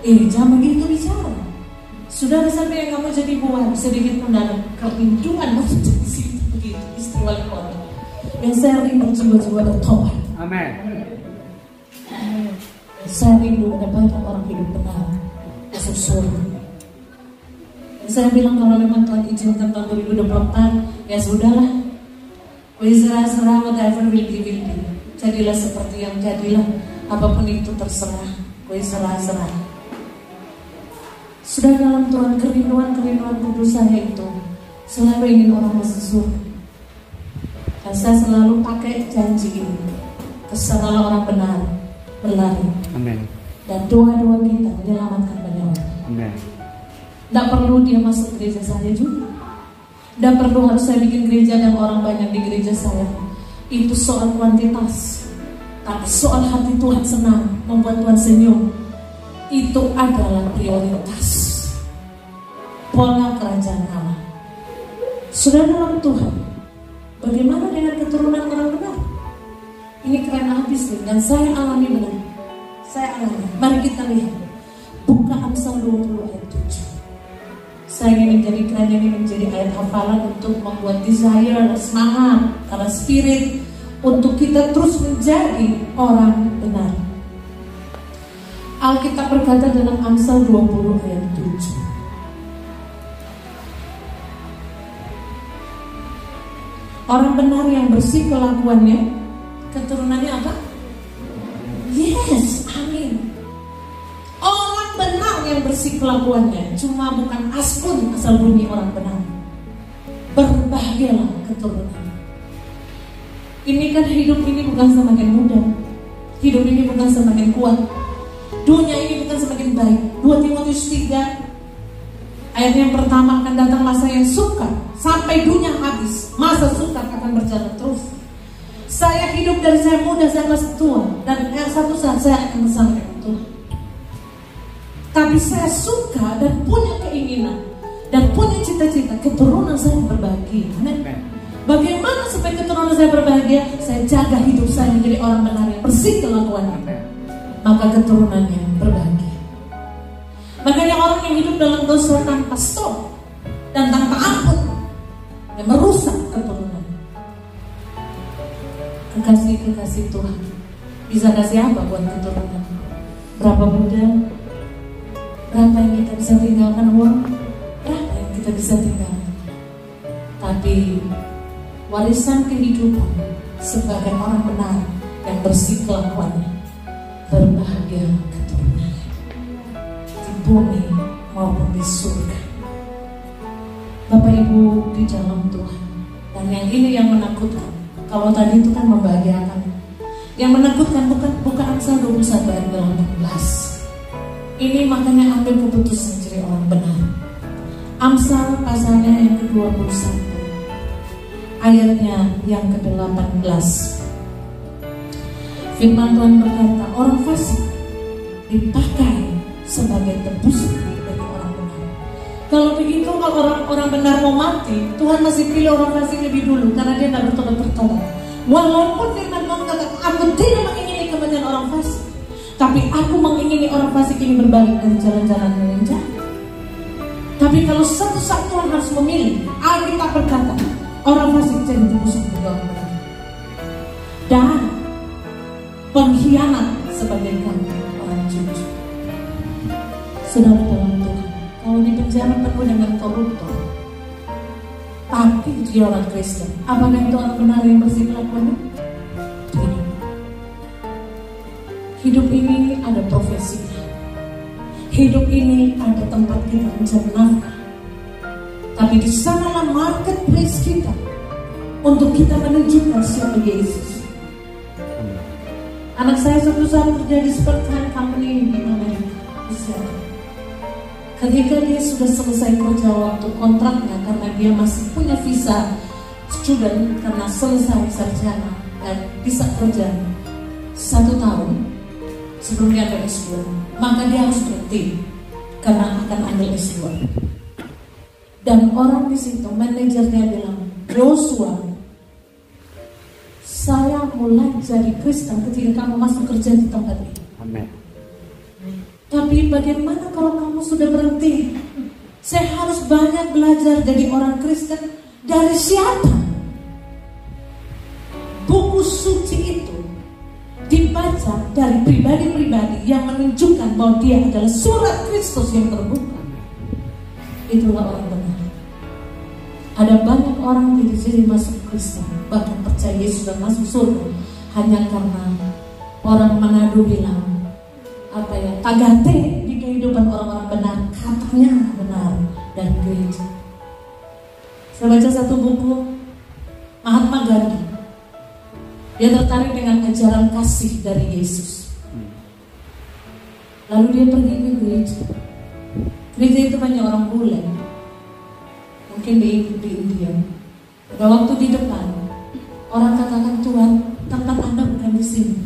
Jangan begitu bicara. Sudah sampai yang kamu jadi buah sedikit pun dalam kerinduan untuk jadi situ begitu istri wali kota. Yang saya rindu jiwa-jiwa bertobat. Amin. Saya rindu ada banyak orang hidup benar masuk surga. Saya bilang kalau memang Tuhan izinkan tahun 2024, ya sudahlah. Serah whatever will be. Jadilah seperti yang jadilah, apapun itu terserah. Serah. Sudah dalam Tuhan, kerinduan kudus saya itu selalu ingin orang masuk surga. Dan saya selalu pakai janji ini, kesanalah orang benar berlari. Amin. Dan doa-doa kita menyelamatkan banyak orang. Amin. Tidak perlu dia masuk gereja saya juga. Tidak perlu harus saya bikin gereja dan orang banyak di gereja saya. Itu soal kuantitas. Tapi soal hati Tuhan senang, membuat Tuhan senyum, itu adalah prioritas. Pola kerajaan Allah. Sudah dalam Tuhan, bagaimana dengan keturunan orang benar? Ini keren habis nih, dan saya alami benar. Saya alami. Mari kita lihat. Buka Amsal 20 ayat 7. Saya ingin menjadikan ini menjadi ayat hafalan untuk membuat desire, semangat, karena spirit untuk kita terus menjadi orang benar. Alkitab berkata dalam Amsal 20 ayat 7. Orang benar yang bersih kelakuannya, keturunannya apa? Yes, amin. Orang benar yang bersih kelakuannya, cuma bukan aspun asal bunyi orang benar. Berbahagialah keturunan. Ini kan hidup ini bukan semakin mudah, hidup ini bukan semakin kuat, dunia ini bukan semakin baik. 2 Timotius 3 ayat yang pertama, akan datang masa yang sukar sampai dunia habis. Masa sukar akan berjalan terus. Saya hidup dari saya muda sampai tua, dan satu saat saya akan bersama dengan Tuhan. Tapi saya suka dan punya keinginan dan punya cita-cita keturunan saya berbahagia. Amin. Bagaimana supaya keturunan saya berbahagia? Saya jaga hidup saya menjadi orang benar yang bersih kelakuannya, maka keturunannya berbahagia. Makanya orang yang hidup dalam dosa tanpa stop dan tanpa ampun, yang merusak keturunan. Kekasih Tuhan, bisa kasih apa buat keturunan? Berapa muda? Berapa yang kita bisa tinggalkan uang? Berapa yang kita bisa tinggalkan? Tapi warisan kehidupan sebagai orang benar yang bersih kelakuannya, berbahagia keturunannya di bumi maupun di surga. Bapak Ibu di dalam Tuhan, dan yang ini yang menakutkan. Kalau tadi itu kan membahagiakan, yang menakutkan bukan Amsal 21 ayat 18. Ini makanya ambil keputusan jadi orang benar. Amsal pasalnya yang ke-21 ayatnya yang ke-18. Firman Tuhan berkata, orang fasik dipakai sebagai tebusan bagi orang benar. Kalau begitu, kalau orang benar mau mati, Tuhan masih pilih orang fasik lebih dulu karena dia tidak bertobat. Walaupun firman Tuhan kata, aku tidak mengingini kematian orang fasik, tapi aku mengingini orang fasik ini berbalik dari jalan-jalan yang jahat. Tapi kalau satu saat Tuhan harus memilih, Alkitab berkata, orang fasik jadi tebusan bagi orang benar. Dan pengkhianat sebagai orang jujur. Saudara dalam Tuhan, kalau di penjara penuh dengan koruptor, tapi dia orang Kristen, apakah itu orang benar yang bersih kelakuannya? Tidak. Hidup ini ada profesinya. Hidup ini ada tempat kita mencari nafkah. Tapi di sanalah marketplace kita untuk kita menunjukkan siapa Yesus. Anak saya suatu saat kerja di part-time company di Amerika, di Seattle. Ketika dia sudah selesai kerja waktu kontraknya, karena dia masih punya visa student karena selesai sarjana dan bisa kerja 1 tahun sebelum dia ambil S2, maka dia harus berhenti karena akan ambil S2. Dan orang di situ, manajernya bilang, Joshua, saya mulai jadi Kristen ketika kamu masuk kerja di tempat ini. Amen. Tapi bagaimana kalau kamu sudah berhenti? Saya harus banyak belajar jadi orang Kristen. Dari siapa? Buku suci itu dibaca dari pribadi-pribadi yang menunjukkan bahwa dia adalah surat Kristus yang terbuka. Itulah orang benar. Ada banyak orang tidak jadi masuk Kristen, bahkan percaya Yesus dan masuk surga hanya karena orang Manado bilang tagate di kehidupan orang-orang benar, katanya benar dari gereja. Saya baca satu buku Mahatma Gandhi. Dia tertarik dengan ajaran kasih dari Yesus. Lalu dia pergi ke gereja. Gereja itu banyak orang bule, mungkin di India. Pada waktu di depan, orang katakan, Tuhan, tempat Anda bukan di sini.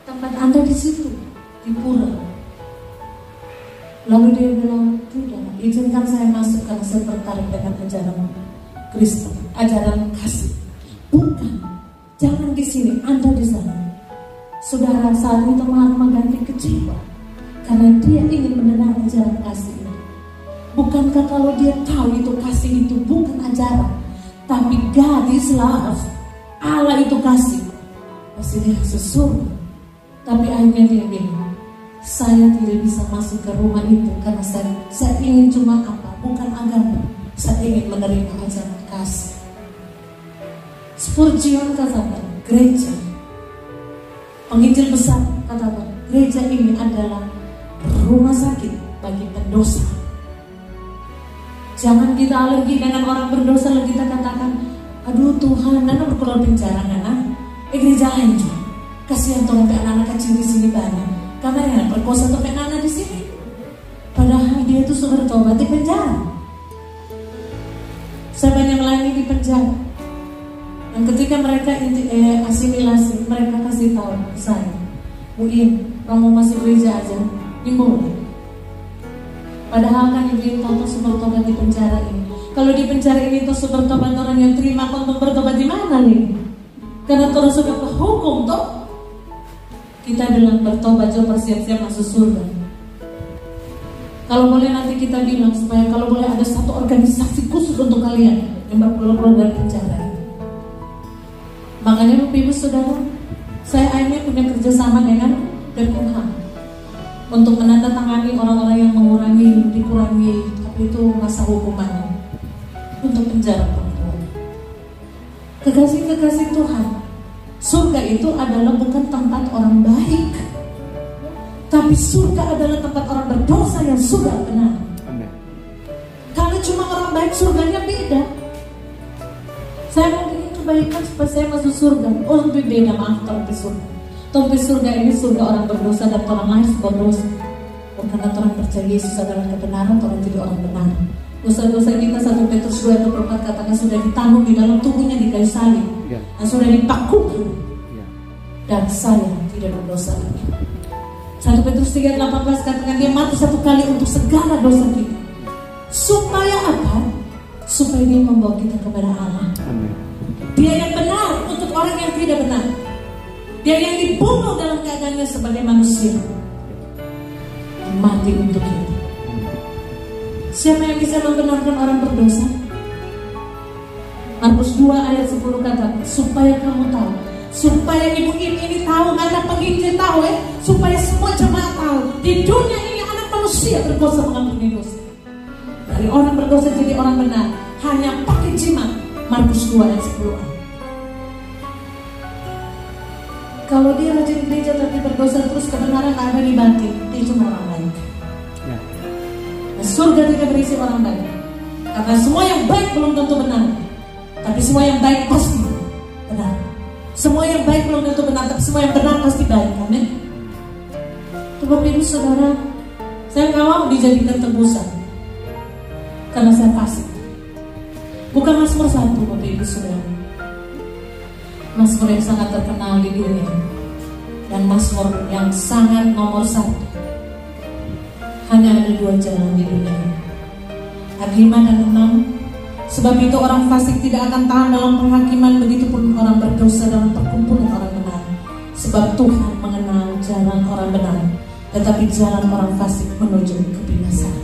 Tempat Anda di situ, di pura. Lalu dia bilang, tidak, izinkan saya masuk karena saya tertarik dengan ajaran Kristen, ajaran kasih. Bukan, jangan di sini, Anda di sana. Saudara, saat itu Mahatma Gandhi kecewa karena dia ingin mendengar ajaran kasih itu. Bukankah kalau dia tahu itu kasih itu bukan ajaran, tapi God is love, Allah itu kasih, pasti dia sesuatu. Tapi akhirnya dia bilang, saya tidak bisa masuk ke rumah itu karena saya ingin cuma bukan agama, saya ingin menerima ajaran kasih. Spurgeon katakan, gereja, penginjil besar katakan, gereja ini adalah rumah sakit bagi pendosa. Jangan kita alergi dengan orang berdosa, lalu kita katakan, aduh Tuhan, nana berkeluar penjara nana, gereja lain juga. Kasihan tuh anak-anak kecil di sini banyak, karena yang perkosa tuh anak di sini. Padahal dia itu sudah bertobat di penjara. Saya banyak melayani di penjara. Dan ketika mereka asimilasi, mereka kasih tahu saya, Uin, kamu masuk gereja aja, boleh. Padahal kan ibu tahu bertobat di penjara ini. Kalau di penjara ini tuh bertobat orang yang terima untuk bertobat di mana nih? Karena terus sudah hukum toh. Kita bilang bertobat jauh bersiap-siap masuk surga. Kalau boleh nanti kita bilang supaya kalau boleh ada satu organisasi khusus untuk kalian yang keluar dari penjara. Makanya Bapak Ibu Saudara, saya akhirnya punya kerjasama dengan Kumham untuk menandatangani orang-orang yang dikurangi, tapi itu masa hukumannya untuk penjara perempuan. Kekasih-kekasih Tuhan, surga itu adalah bukan tempat orang baik, tapi surga adalah tempat orang berdosa yang sudah benar. Kalau cuma orang baik, surganya beda. Saya mau bikin kebaikan supaya saya masuk surga. Oh, lebih beda, maaf, tempat surga. Tempat surga ini surga orang berdosa dan orang lain berdosa. Karena orang percaya Yesus adalah kebenaran, orang jadi orang benar. Dosa-dosa kita 1 Petrus 2:24 katakan sudah ditanggung di dalam tubuhnya di kayu salib, dan sudah dipakukan, dan saya tidak berdosa lagi. 1 Petrus 3:18 katakan dia mati satu kali untuk segala dosa kita. Supaya apa? Supaya dia membawa kita kepada Allah. Dia yang benar untuk orang yang tidak benar. Dia yang dibunuh dalam keadaannya sebagai manusia, mati untuk kita. Siapa yang bisa membenarkan orang berdosa? Markus 2 ayat 10 kata, supaya kamu tahu, supaya ibu ini tahu, anak penginjil tahu, supaya semua jemaat tahu, di dunia ini anak manusia berdosa mengampuni dosa. Dari orang berdosa jadi orang benar hanya pakai jimat. Markus 2 ayat 10. Kalau dia rajin gereja tapi berdosa terus, kebenaran ada di batin, dia cuma orang baik. Surga tidak berisi orang baik, karena semua yang baik belum tentu benar, tapi semua yang baik pasti benar. Semua yang baik belum tentu benar, tapi semua yang benar pasti baik. Amin. Bapak Ibu Saudara, saya nggak mau dijadikan tebusan karena saya fasik. Bukan Mazmur 1, Bapak Ibu Saudara, Mazmur yang sangat terkenal di dunia dan Mazmur yang sangat nomor 1. Hanya ada 2 jalan di dunia ini, ayat 5 dan 6. Sebab itu orang fasik tidak akan tahan dalam penghakiman, begitupun orang berdosa dalam perkumpulan orang benar. Sebab Tuhan mengenal jalan orang benar, tetapi jalan orang fasik menuju kebinasaan.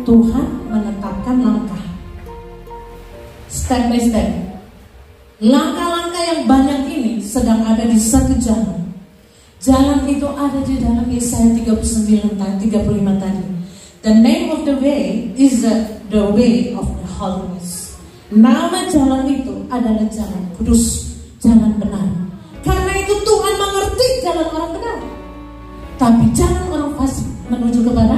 Tuhan menetapkan langkah, step by step. Langkah-langkah yang banyak ini sedang ada di satu jalan. Jalan itu ada di dalam Yesaya 39 dan 35 tadi. The name of the way is the way of the holiness. Nama jalan itu adalah jalan kudus, jalan benar. Karena itu Tuhan mengerti jalan orang benar, tapi jalan orang fasik menuju kepada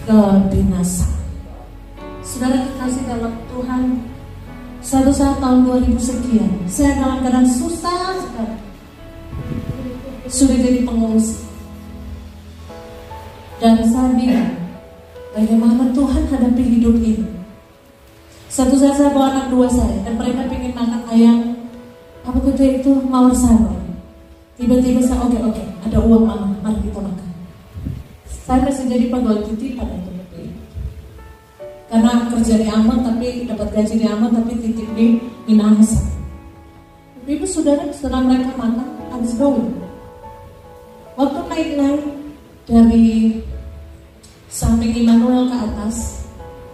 kebinasaan. Saudara kekasih dalam Tuhan, suatu saat tahun 2000 sekian, saya dalam keadaan susah sekali, sudah jadi pengungsi. Dan saya bilang, bagaimana Tuhan hadapi hidup ini. Satu saat saya bawa anak 2 saya, dan mereka ingin makan ayam, apa itu mawar sambal. Tiba-tiba saya, oke, ada uang mama, mari kita makan. Saya masih jadi pegawai titipan itu. Karena kerja di Ambon, tapi dapat gaji di Ambon, tapi titip di Minahasa. Ibu saudara, setelah mereka makan, habis gaul. Waktu naik-naik dari samping Immanuel ke atas,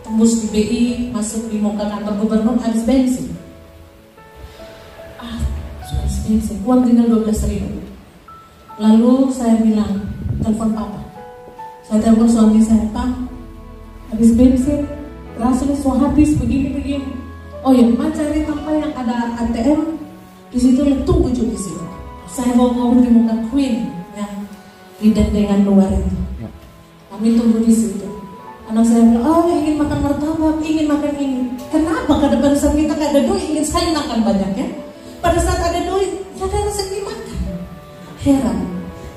tembus di BI, masuk di muka kantor gubernur, habis bensin. Habis bensin, uang tinggal 12.000. Lalu saya bilang, telepon papa. Saya telepon suami saya, Pak, habis bensin, rasanya so habis begini. Oh ya, cari tempat yang ada ATM, di situ tunggu juga di situ. Saya ngomong di muka Queen yang di dengan luar itu. Kami tunggu di situ. Anak saya bilang, oh ingin makan martabak, ingin makan ini. Kenapa? Karena pada saat kita gak ada duit, ingin saya makan banyak ya. Pada saat ada duit, gak ada rezeki makan. Heran.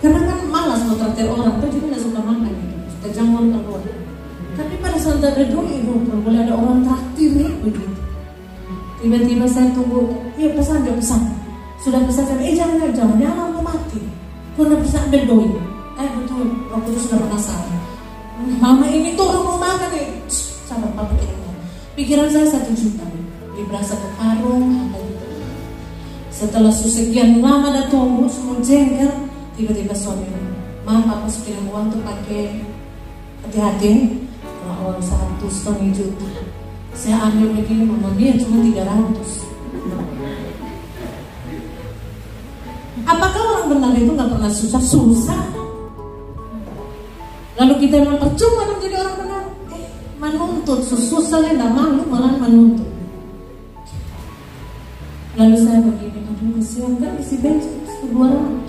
Karena kan malas mau traktir orang, tuh juga gak suka makan gitu. Kita jangan keluar. Tapi pada saat ada duit, ibu, boleh ada orang traktir ya, begitu. Tiba-tiba saya tunggu, iya pesan. Sudah pesan saya, jangan mau mati. Karena bisa ambil duit. Betul, waktu itu sudah penasaran. Mama ini tuh orang mau makan nih. Sama papa pikiran saya 1 juta. Berasa ke karung, apa gitu. Setelah sekian lama dan tunggu, semua jengkel. Tiba-tiba suami, Ma, papa kirim uang tuh pakai hati-hati. Kalau uang 1,5 juta. Saya ambil begini, mama dia cuma 300. Apakah orang benar itu gak pernah susah? Lalu kita bilang percuma dong jadi orang benar. Menuntut, susahnya gak malu, malah menuntut. Lalu saya begini, aduh kesian kan isi bensin 200.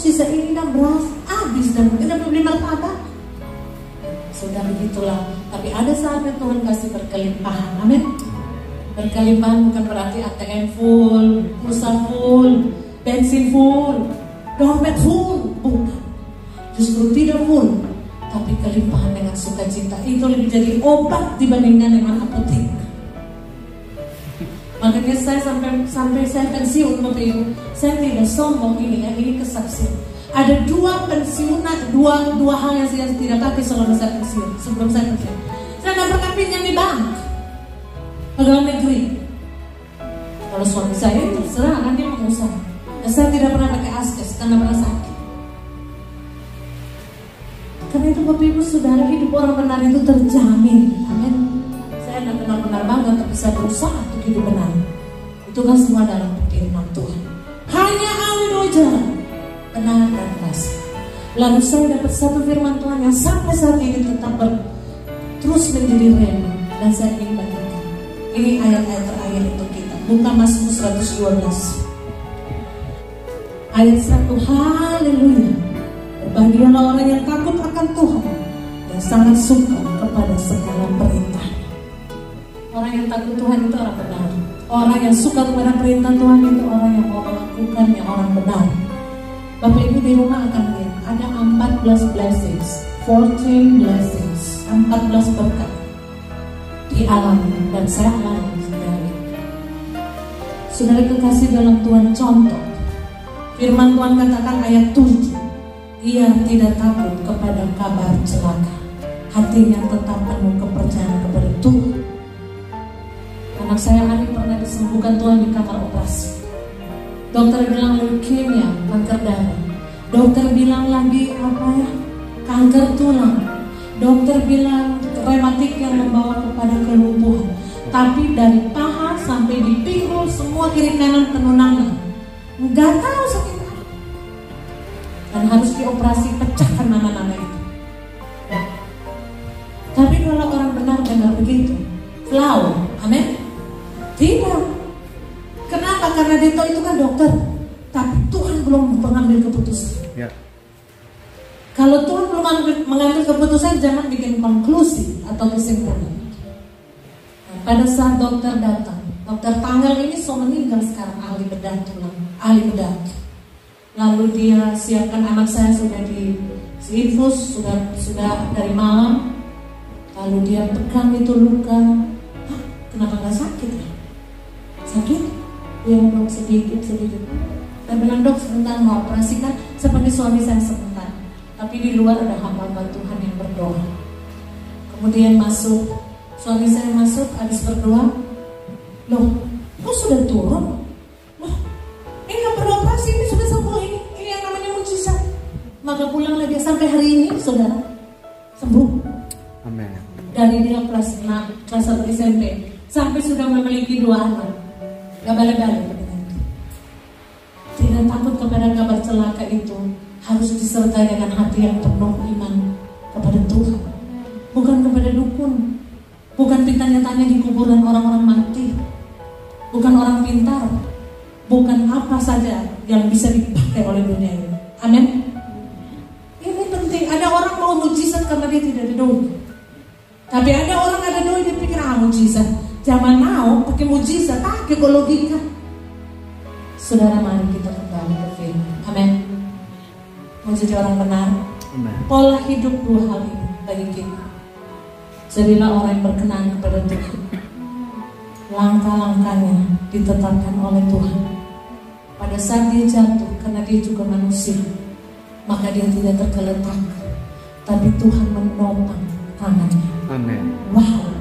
Sisa ini dan beras habis dan tidak beli martabak. Sudah begitulah. Tapi ada saatnya Tuhan kasih berkelimpahan. Amin. Berkelimpahan bukan berarti ATM full, pulsa full, bensin full, dompet full, bukan. Justru tidak full, tapi kelimpahan dengan sukacita itu lebih jadi obat dibandingkan dengan apotek. Makanya saya sampai saya pensiun Bapak Ibu, saya tidak sombong ini ya, ini kesaksian. Ada dua pensiunan, dua hal yang saya tidak pakai selama saya pensiun. Sebelum saya pensiun, saya nggak pernah pinjam di bank, pegawai negeri. Kalau suami saya itu terserah, kan dia mau usaha. Dan saya tidak pernah pakai askes karena merasa sakit. Karena itu Bapak Ibu Saudara, hidup orang benar itu terjamin. Amin. Saya tidak benar-benar bangga, tapi saya berusaha untuk hidup benar. Itu kan semua dalam firman Tuhan. Hanya dua jalan, benar dan kasih. Lalu saya dapat satu firman Tuhan yang sampai saat ini tetap terus menjadi rema, dan saya ingin bagikan. Ini ayat-ayat terakhir untuk kita. Buka Mazmur 112 ayat 1. Haleluya. Berbahagialah orang yang takut akan Tuhan, yang sangat suka kepada segala perintah. Orang yang takut Tuhan itu orang benar. Orang yang suka kepada perintah Tuhan itu orang yang mau melakukannya, orang benar. Bapak Ibu di rumah akan lihat ada 14 blessings, 14 blessings, 14 berkat dialami dan saya alami sendiri. Saudara kekasih dalam Tuhan, contoh firman Tuhan katakan ayat 7, ia tidak takut kepada kabar celaka, hatinya tetap penuh kepercayaan kepada Tuhan. Anak saya Ari pernah disembuhkan Tuhan di kamar operasi. Dokter bilang leukemia, kanker darah. Dokter bilang lagi kanker tulang. Dokter bilang rematik yang membawa kepada kelumpuhan. Tapi dari paha sampai di pinggul semua kiri kanan penuh nanah. Nggak tahu sakit apa. Dan harus dioperasi pecahkan nanah-nanah itu. Ya. Tapi kalau orang benar-benar begitu, flow, amin. Tidak. Kenapa? Karena dia tahu itu kan dokter, tapi Tuhan belum mengambil keputusan. Ya. Kalau Tuhan belum mengambil keputusan, jangan bikin konklusi atau kesimpulan. Nah, pada saat dokter datang, dokter tanggal ini meninggal sekarang, ahli bedah tulang, ahli bedah. Lalu dia siapkan anak saya sudah diinfus, sudah dari malam. Lalu dia pegang itu luka. Hah, kenapa nggak sakit ya? Sakit? Ya dok, sedikit. Saya bilang dok sebentar mau operasikan, seperti suami saya sebentar. Tapi di luar ada hamba Tuhan yang berdoa. Kemudian masuk, suami saya masuk, habis berdoa. Loh, kok sudah turun? Loh, ini nggak perlu operasi, ini sudah sembuh ini yang namanya mujizat. Maka pulanglah dia sampai hari ini, saudara, sembuh. Amin. Dari dia kelas 1 SMP sampai sudah memiliki 2 anak. Gak balik-balik. Tidak takut kepada kabar celaka itu harus disertai dengan hati yang penuh iman kepada Tuhan, bukan kepada dukun, bukan tanya-tanya di kuburan orang-orang mati, bukan orang pintar, bukan apa saja yang bisa dipakai oleh dunia ini. Amin. Ini penting. Ada orang mau mujizat karena dia tidak ada doi, tapi ada orang ada doi dia pikir mujizat. Zaman now pakai mujizat, pakai logika. Saudara, mari kita kembali ke firman. Amin. Mau jadi orang benar. Amen. Pola hidup 2 hal ini bagi kita. Jadilah orang yang berkenan kepada Tuhan. Langkah-langkahnya ditetapkan oleh Tuhan. Pada saat dia jatuh, karena dia juga manusia, maka dia tidak tergeletak, tapi Tuhan menopang tangannya. Amin. Wow.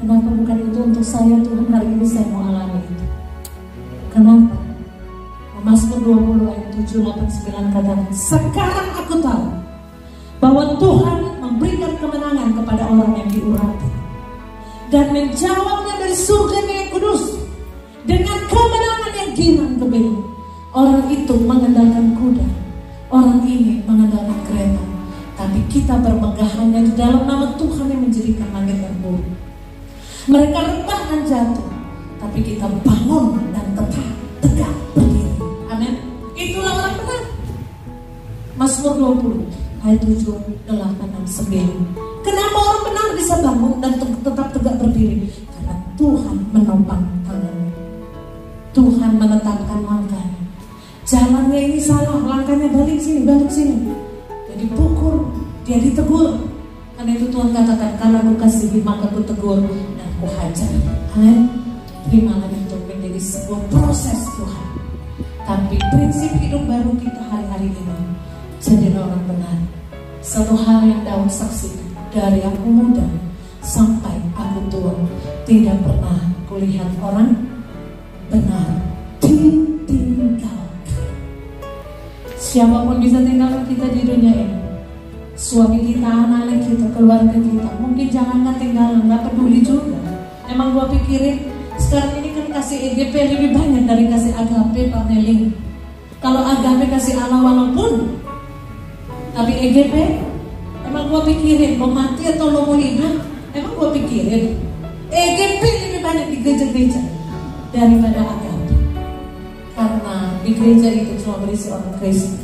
Kenapa bukan itu untuk saya Tuhan? Hari ini saya mau alami itu. Kenapa? Mazmur 20 ayat 7, 8, 9 katakan, sekarang aku tahu bahwa Tuhan memberikan kemenangan kepada orang yang diurapi dan menjawabnya dari surganya yang kudus dengan kemenangan yang giman gebel. Orang itu mengandalkan kuda, orang ini mengandalkan kereta, tapi kita bermegah hanya di dalam nama Tuhan yang menjadikan langit dan bumi. Mereka rebah dan jatuh, tapi kita bangun dan tetap tegak berdiri. Amin. Itulah orang benar. Mazmur 20 ayat 7, 8, dan 9. Kenapa orang benar bisa bangun dan tetap tegak berdiri? Karena Tuhan menopang tangannya. Tuhan menetapkan langkahnya. Jalannya ini salah, langkahnya balik sini, balik sini. Jadi pukul, dia ditegur. Karena itu Tuhan katakan, kalau aku kasihi maka aku tegur dan aku hajar. Amin. Terimalah itu menjadi sebuah proses Tuhan. Tapi prinsip hidup baru kita hari-hari ini, jadi orang benar. Satu hal yang Daud saksikan, dari aku muda sampai aku tua, tidak pernah kulihat orang benar ditinggalkan. Siapapun bisa tinggalkan kita di dunia ini, suami kita, anak kita, keluarga kita, mungkin jangan tinggalkan, nggak peduli juga. Emang gua pikirin sekarang ini kan kasih EGP lebih banyak dari kasih agape, Pak Meling. Kalau agape kasih Allah walaupun, tapi EGP, emang gua pikirin mau mati atau mau hidup? Emang gua pikirin EGP lebih banyak di gereja-gereja daripada agape. Karena di gereja itu cuma berisi orang Kristen.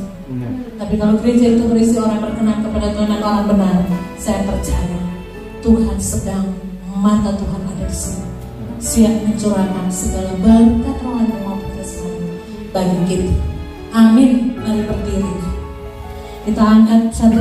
Tapi kalau gereja itu berisi orang berkenan kepada Tuhan dan orang benar, saya percaya Tuhan sedang, mata Tuhan ada di sini, siap mencurahkan segala berkat rohani maupun jasmani bagi kita. Amin. Mari berdiri. Kita angkat satu.